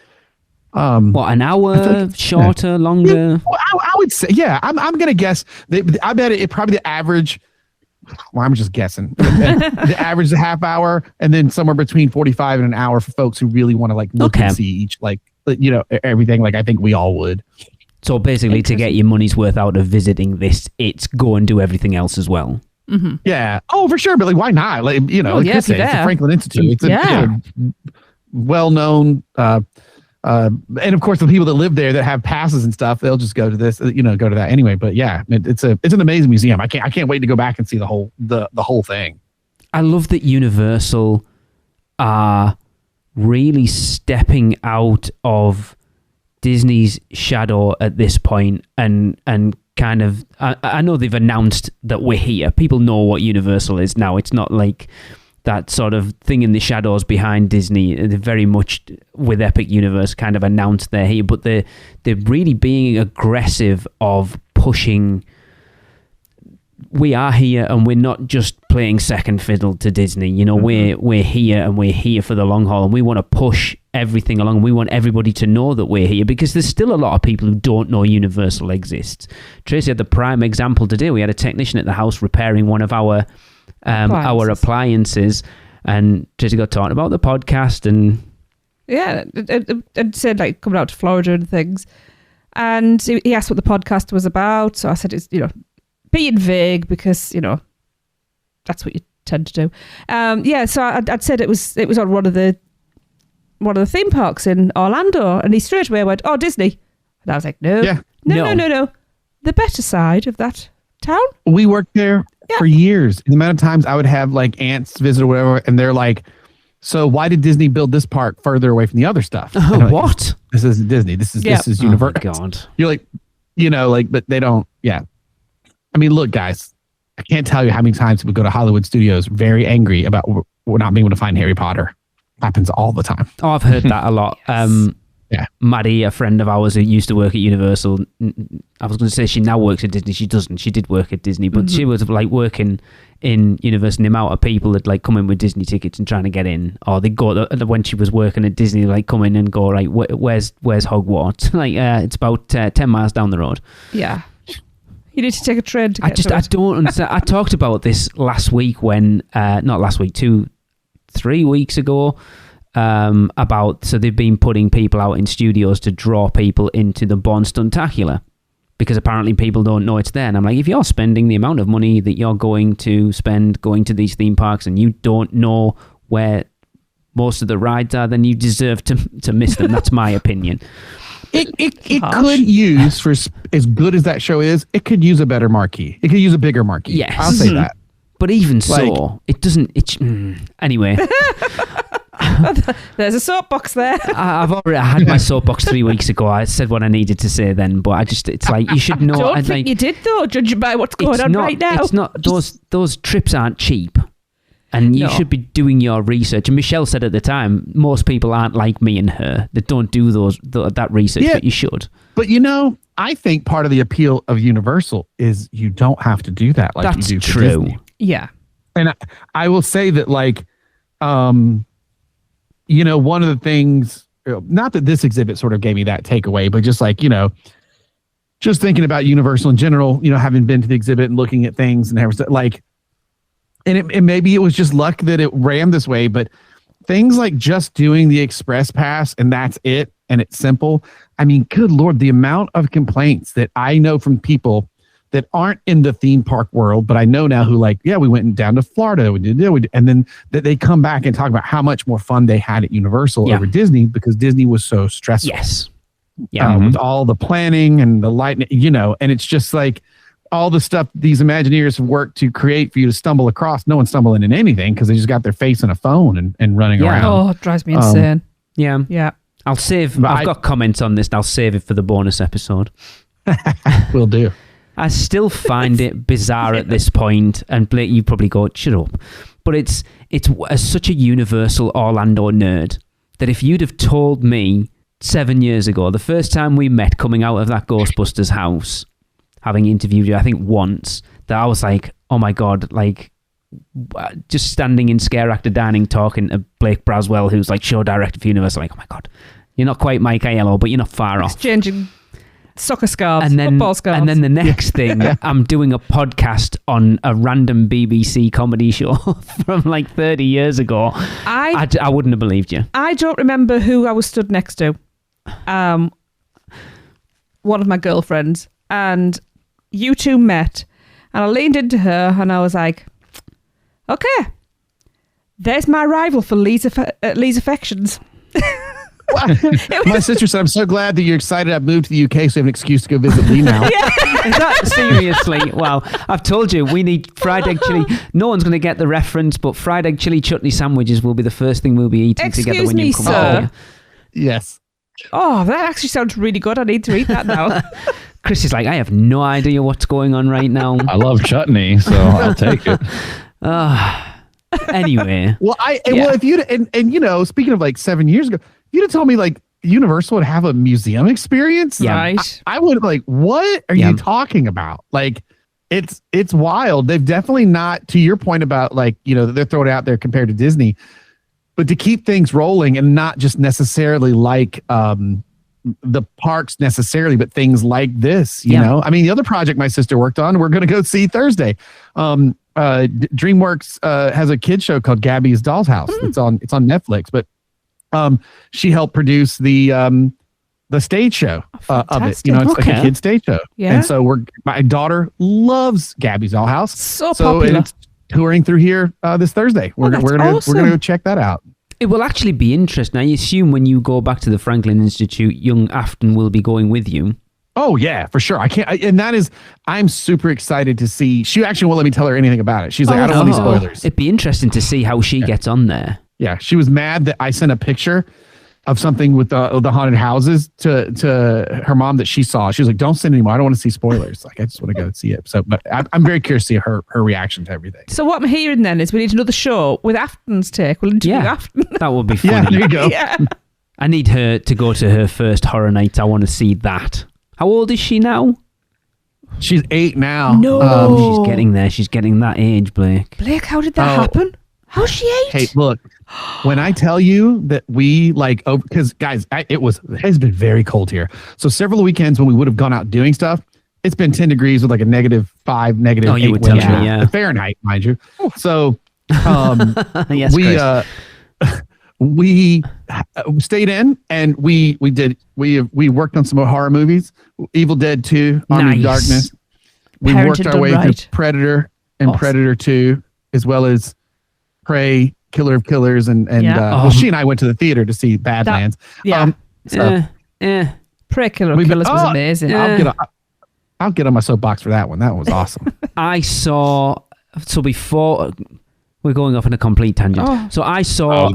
Speaker 3: what, an hour,
Speaker 4: like,
Speaker 3: shorter, longer?
Speaker 4: Yeah, well, I would say, yeah. I'm gonna guess. I bet it probably the average. Well, I'm just guessing. The average is a half hour, and then somewhere between 45 and an hour for folks who really want to like look and see each everything. Like I think we all would.
Speaker 3: So basically, to get your money's worth out of visiting this, it's go and do everything else as well.
Speaker 2: Mm-hmm.
Speaker 4: Yeah. Oh, for sure. But like, why not? Like, it's the Franklin Institute. It's a well-known, and of course, the people that live there that have passes and stuff, they'll just go to this, go to that anyway. But yeah, it's an amazing museum. I can't wait to go back and see the whole thing.
Speaker 3: I love that Universal are really stepping out of Disney's shadow at this point and kind of, I know they've announced that we're here. People know what Universal is now. It's not like that sort of thing in the shadows behind Disney. They're very much, with Epic Universe, kind of announced they're here, but they're really being aggressive of pushing, we are here and we're not just playing second fiddle to Disney. We're here and we're here for the long haul, and we want to push everything along. We want everybody to know that we're here, because there's still a lot of people who don't know Universal exists. Tracy had the prime example today. We had a technician at the house repairing one of our appliances, and Tracy got talking about the podcast, and
Speaker 2: it said like coming out to Florida and things, and he asked what the podcast was about. So I said it's being vague, because that's what you tend to do. So I'd said it was on one of the theme parks in Orlando, and he straight away went, "Oh, Disney," and I was like, "No, no, the better side of that town."
Speaker 4: We worked there for years. The amount of times I would have like aunts visit or whatever, and they're like, "So why did Disney build this park further away from the other stuff?"
Speaker 3: What?
Speaker 4: This is Disney. This is Universal.
Speaker 3: Oh my God.
Speaker 4: You're like, but they don't. Yeah. I mean, look, guys, I can't tell you how many times people go to Hollywood studios very angry about we're not being able to find Harry Potter. Happens all the time.
Speaker 3: Oh, I've heard that a lot. Maddie, a friend of ours who used to work at Universal, I was going to say she now works at Disney. She doesn't. She did work at Disney, but she was like working in Universal. The amount of people that like come in with Disney tickets and trying to get in, or they go when she was working at Disney, like come in and go, right, where's Hogwarts? Like it's about 10 miles down the road.
Speaker 2: Yeah. You need to take a train to get to it.
Speaker 3: I don't understand. I talked about this last week when, not last week, 3 weeks ago, so they've been putting people out in studios to draw people into the Born Stuntacular, because apparently people don't know it's there. And I'm like, if you're spending the amount of money that you're going to spend going to these theme parks and you don't know where most of the rides are, then you deserve to miss them. That's my opinion.
Speaker 4: It could use, for as good as that show is, it could use a better marquee. It could use a bigger marquee.
Speaker 3: Yes.
Speaker 4: I'll say that.
Speaker 3: But even so, it doesn't. Anyway.
Speaker 2: There's a soapbox there.
Speaker 3: I've already had my soapbox 3 weeks ago. I said what I needed to say then, but it's like you should know.
Speaker 2: I don't think you did though, judging by what's going on right now.
Speaker 3: It's not those trips aren't cheap, and you should be doing your research. And Michelle said at the time, most people aren't like me and her that don't do that research, but you should.
Speaker 4: But I think part of the appeal of Universal is you don't have to do that like
Speaker 3: That's
Speaker 4: you do for
Speaker 3: true.
Speaker 4: Disney.
Speaker 2: Yeah,
Speaker 4: and I will say that one of the things, not that this exhibit sort of gave me that takeaway, but just just thinking about Universal in general, having been to the exhibit and looking at things and everything, and maybe it was just luck that it ran this way, but things like just doing the express pass and that's it, and it's simple. I mean, good Lord, the amount of complaints that I know from people that aren't in the theme park world, but I know now who we went down to Florida, and then that they come back and talk about how much more fun they had at Universal over Disney because Disney was so stressful.
Speaker 3: Yes.
Speaker 4: With all the planning and the lighting, and it's just like all the stuff these Imagineers have worked to create for you to stumble across. No one's stumbling in anything because they just got their face in a phone and running around.
Speaker 2: Oh, it drives me insane.
Speaker 3: Yeah. I'll save. I've got comments on this and I'll save it for the bonus episode.
Speaker 4: Will do.
Speaker 3: I still find it bizarre at this point, and Blake, you probably go, shut up. But it's such a Universal Orlando nerd that if you'd have told me 7 years ago, the first time we met coming out of that Ghostbusters house, having interviewed you, I think once, that I was like, oh my God, just standing in Scare Actor Dining talking to Blake Braswell, who's show director for Universal, oh my God, you're not quite Mike Aiello, but you're not far off.
Speaker 2: Exchanging soccer scarves,
Speaker 3: and then,
Speaker 2: football scarves.
Speaker 3: And then the next thing, I'm doing a podcast on a random BBC comedy show from 30 years ago. I wouldn't have believed you.
Speaker 2: I don't remember who I was stood next to. One of my girlfriends. And you two met. And I leaned into her and I was like, okay, there's my rival for Lee's affections.
Speaker 4: My sister said, I'm so glad that you're excited I've moved to the UK so you have an excuse to go visit Lee now.
Speaker 3: Is that seriously? Well, I've told you, we need fried egg chili. No one's going to get the reference, but fried egg chili chutney sandwiches will be the first thing we'll be eating together when you come over here.
Speaker 4: Yes.
Speaker 2: Oh, that actually sounds really good. I need to eat that now.
Speaker 3: Chris is like, I have no idea what's going on right now.
Speaker 5: I love chutney, so I'll take it.
Speaker 3: Anyway.
Speaker 4: Well, if you'd, and speaking of 7 years ago, you'd have told me Universal would have a museum experience.
Speaker 2: Yeah. Right.
Speaker 4: I would what are you talking about? It's wild. They've definitely not, to your point about they're throwing it out there compared to Disney, but to keep things rolling and not just necessarily the parks necessarily, but things like this, you know, I mean, the other project my sister worked on, we're going to go see Thursday. DreamWorks has a kid show called Gabby's Doll's House. It's on Netflix, but she helped produce the stage show of it. It's like a kid stage show. Yeah. And so my daughter loves Gabby's Doll's House.
Speaker 2: So popular.
Speaker 4: It's touring through here this Thursday. We're gonna go check that out.
Speaker 3: It will actually be interesting. I assume when you go back to the Franklin Institute, young Afton will be going with you.
Speaker 4: Oh yeah, for sure. I'm super excited to see. She actually won't let me tell her anything about it. She's like, I don't want any spoilers.
Speaker 3: It'd be interesting to see how she gets on there.
Speaker 4: Yeah, she was mad that I sent a picture of something with the haunted houses to her mom that she saw. She was like, don't send anymore. I don't want to see spoilers. I just want to go see it. So, but I'm very curious to see her reaction to everything.
Speaker 2: So what I'm hearing then is we need another show with Afton's take. We'll interview Afton.
Speaker 3: That would be funny.
Speaker 4: Yeah, there you go.
Speaker 2: Yeah.
Speaker 3: I need her to go to her first horror night. I want to see that. How old is she now?
Speaker 4: She's 8 now.
Speaker 2: No.
Speaker 3: She's getting there. She's getting that age, Blake.
Speaker 2: Blake, how did that happen? How's she 8?
Speaker 4: Hey, look, when I tell you that we because guys, it's been very cold here. So several weekends when we would have gone out doing stuff, it's been 10 degrees with a -5, -8
Speaker 3: would
Speaker 4: wind
Speaker 3: tell me,
Speaker 4: chill. Fahrenheit, mind you. So
Speaker 3: yes,
Speaker 4: we stayed in and we worked on some horror movies. Evil Dead 2, Army of Darkness. We worked our way through Predator and Predator 2, as well as Prey, Killer of Killers, and she and I went to the theater to see Badlands.
Speaker 2: Prey Killer or Killers was amazing.
Speaker 4: I'll get on my soapbox for that one. That one was awesome.
Speaker 3: I saw, so before, we're going off on a complete tangent. So I saw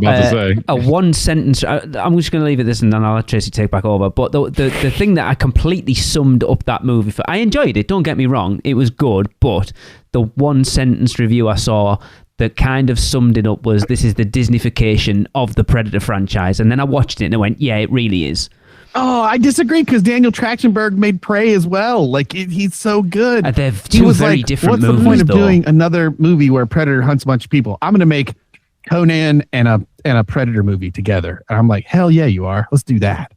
Speaker 3: a one sentence, I'm just going to leave it this and then I'll let Tracy take back over. But the thing that I completely summed up that movie for, I enjoyed it, don't get me wrong, it was good, but the one sentence review I saw that kind of summed it up was, this is the Disneyfication of the Predator franchise. And then I watched it and I went, yeah, it really is.
Speaker 4: Oh, I disagree because Daniel Trachtenberg made Prey as well. Like he's so good.
Speaker 3: They're two very different movies.
Speaker 4: What's the point of doing another movie where Predator hunts a bunch of people? I'm going to make Conan and a Predator movie together. And I'm like, hell yeah, you are. Let's do that.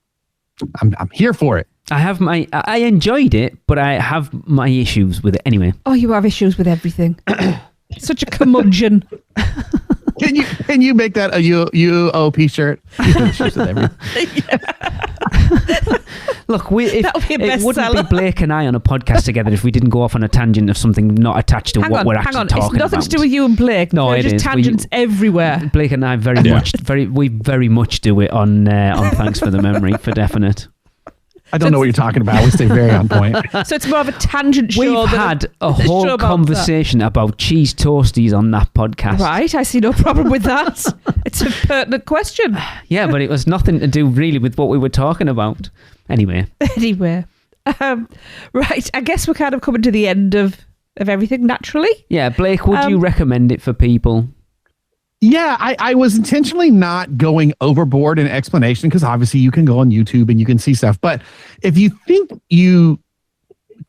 Speaker 4: I'm here for it.
Speaker 3: I enjoyed it, but I have my issues with it anyway.
Speaker 2: Oh, you have issues with everything. Such a curmudgeon.
Speaker 4: Can you make that a UUOP shirt? You have issues with everything.
Speaker 3: Look, it wouldn't be Blake and I on a podcast together if we didn't go off on a tangent of something not attached to what we're actually talking about.
Speaker 2: It's nothing to do with you and Blake.
Speaker 3: No, it
Speaker 2: just
Speaker 3: is.
Speaker 2: Tangents everywhere.
Speaker 3: Blake and I we very much do it on Thanks for the Memory, for definite.
Speaker 4: I don't know what you're talking about. We stay very on point.
Speaker 2: So it's more of a tangent show.
Speaker 3: We've had a whole conversation about cheese toasties on that podcast.
Speaker 2: Right, I see no problem with that. It's a pertinent question.
Speaker 3: Yeah, but it was nothing to do really with what we were talking about. Anyway.
Speaker 2: Right, I guess we're kind of coming to the end of everything naturally.
Speaker 3: Yeah, Blake, would you recommend it for people?
Speaker 4: Yeah, I was intentionally not going overboard in explanation because obviously you can go on YouTube and you can see stuff. But if you think you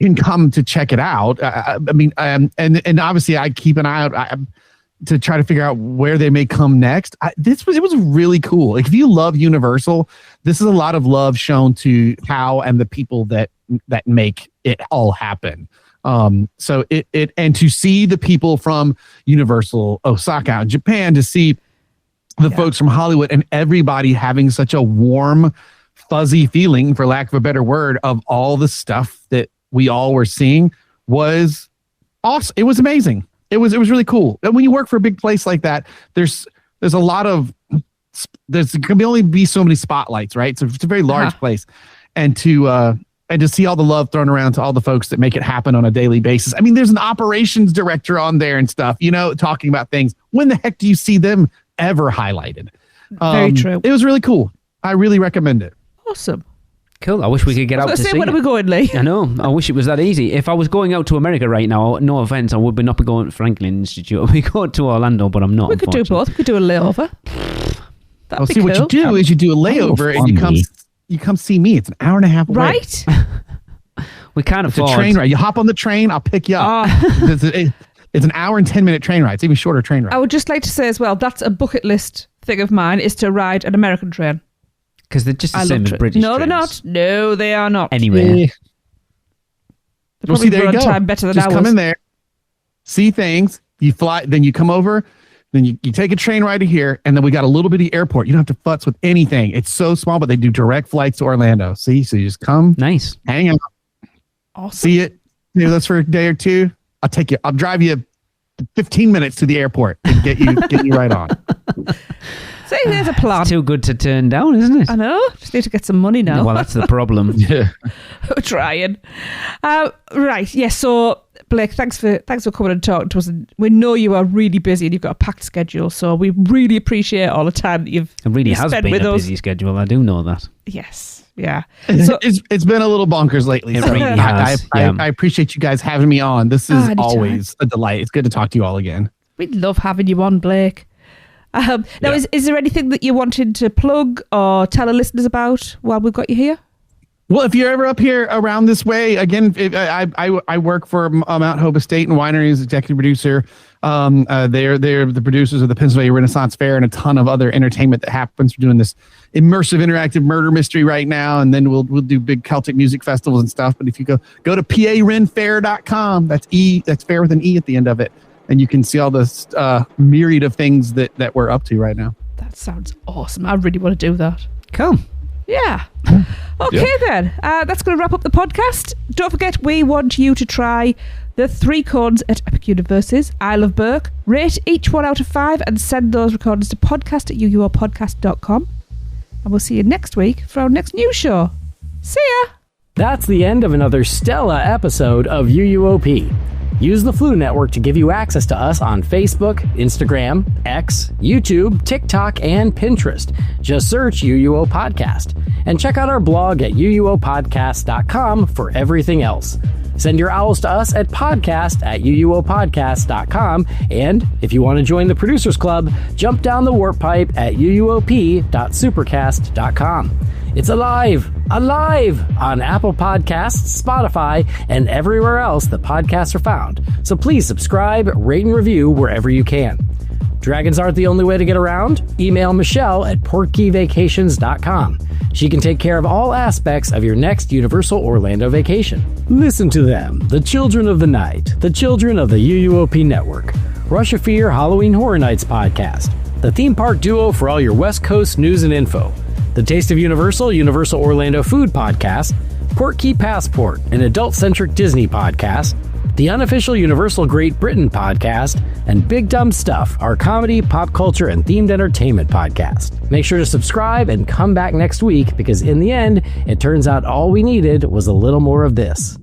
Speaker 4: can come to check it out, and obviously I keep an eye out to try to figure out where they may come next. It was really cool. Like if you love Universal, this is a lot of love shown to how and the people that make it all happen. So it and to see the people from Universal Osaka and Japan, to see the folks from Hollywood and everybody having such a warm, fuzzy feeling, for lack of a better word, of all the stuff that we all were seeing was awesome. It was amazing. It was really cool. And when you work for a big place like that, there's a lot of, there can only be so many spotlights, right? So it's a very large place, and to see all the love thrown around to all the folks that make it happen on a daily basis. I mean, there's an operations director on there and stuff, talking about things. When the heck do you see them ever highlighted?
Speaker 2: Very true.
Speaker 4: It was really cool. I really recommend it.
Speaker 2: Awesome.
Speaker 3: Cool. I wish we could get out to see
Speaker 2: when are we going, Lee?
Speaker 3: I know. I wish it was that easy. If I was going out to America right now, no offense, I would not be going to Franklin Institute. I'd be going to Orlando, but I'm not.
Speaker 2: We could do both. We could do a layover. That'd be cool.
Speaker 4: What you do is you do a layover and you come see me. It's an hour and a half away.
Speaker 2: Right?
Speaker 3: We can't afford.
Speaker 4: It's a train ride. You hop on the train, I'll pick you up. It's an hour and 10-minute train ride. It's even shorter train ride.
Speaker 2: I would just like to say as well, that's a bucket list thing of mine, is to ride an American train.
Speaker 3: Because they're just the same as British
Speaker 2: No,
Speaker 3: trains.
Speaker 2: they're not. No, they are not.
Speaker 3: Anyway.
Speaker 2: They're probably there you go. Time better than
Speaker 4: just
Speaker 2: ours.
Speaker 4: Come in there, see things, you fly, then you come over, then you take a train ride to here, and then we got a little bitty airport. You don't have to futz with anything. It's so small, but they do direct flights to Orlando. See? So you just come.
Speaker 3: Nice.
Speaker 4: Hang out.
Speaker 2: Awesome.
Speaker 4: See it. Do this for a day or two. I'll drive you 15 minutes to the airport and get you right on.
Speaker 2: See, there's a plan.
Speaker 3: It's too good to turn down, isn't it?
Speaker 2: I know. Just need to get some money now.
Speaker 3: Well, that's the problem.
Speaker 4: Yeah.
Speaker 2: We're trying. Right. Yeah. So, Blake, thanks for coming and talking to us. And we know you are really busy and you've got a packed schedule. So we really appreciate all the time that you've
Speaker 3: It really has
Speaker 2: spent
Speaker 3: been
Speaker 2: with
Speaker 3: a
Speaker 2: us.
Speaker 3: busy schedule. I do know that.
Speaker 2: Yes. Yeah.
Speaker 4: So it's been a little bonkers lately.
Speaker 3: It
Speaker 4: So
Speaker 3: really has.
Speaker 4: I appreciate you guys having me on. This is always a delight. It's good to talk to you all again.
Speaker 2: We'd love having you on, Blake. Now, is there anything that you wanted to plug or tell our listeners about while we've got you here?
Speaker 4: Well, if you're ever up here around this way, again, I work for Mount Hope Estate and Winery as executive producer. They're the producers of the Pennsylvania Renaissance Fair and a ton of other entertainment that happens. We're doing this immersive interactive murder mystery right now, and then we'll do big Celtic music festivals and stuff. But if you go to parenfair.com, that's fair with an E at the end of it, and you can see all this myriad of things that we're up to right now.
Speaker 2: That sounds awesome. I really want to do that.
Speaker 3: Cool.
Speaker 2: Yeah. Okay, then. That's going to wrap up the podcast. Don't forget, we want you to try the 3 codes at Epic Universes. I Love Burke. Rate each 1 out of 5 and send those recordings to podcast@uuopodcast.com. And we'll see you next week for our next news show. See ya!
Speaker 10: That's the end of another stellar episode of UUOP. Use the Flu Network to give you access to us on Facebook, Instagram, X, YouTube, TikTok, and Pinterest. Just search UUO Podcast. And check out our blog at uuopodcast.com for everything else. Send your owls to us at podcast@uuopodcast.com. And if you want to join the Producers Club, jump down the warp pipe at uuop.supercast.com. It's alive on Apple Podcasts, Spotify, and everywhere else that podcasts are found. So please subscribe, rate, and review wherever you can. Dragons aren't the only way to get around. Email Michelle at portkeyvacations.com. She can take care of all aspects of your next Universal Orlando vacation. Listen to them, the children of the night, the children of the UUOP network. Rush of Fear Halloween Horror Nights podcast, the theme park duo for all your West Coast news and info. The Taste of Universal, Universal Orlando Food Podcast, Port Key Passport, an adult-centric Disney podcast, the unofficial Universal Great Britain podcast, and Big Dumb Stuff, our comedy, pop culture, and themed entertainment podcast. Make sure to subscribe and come back next week because in the end, it turns out all we needed was a little more of this.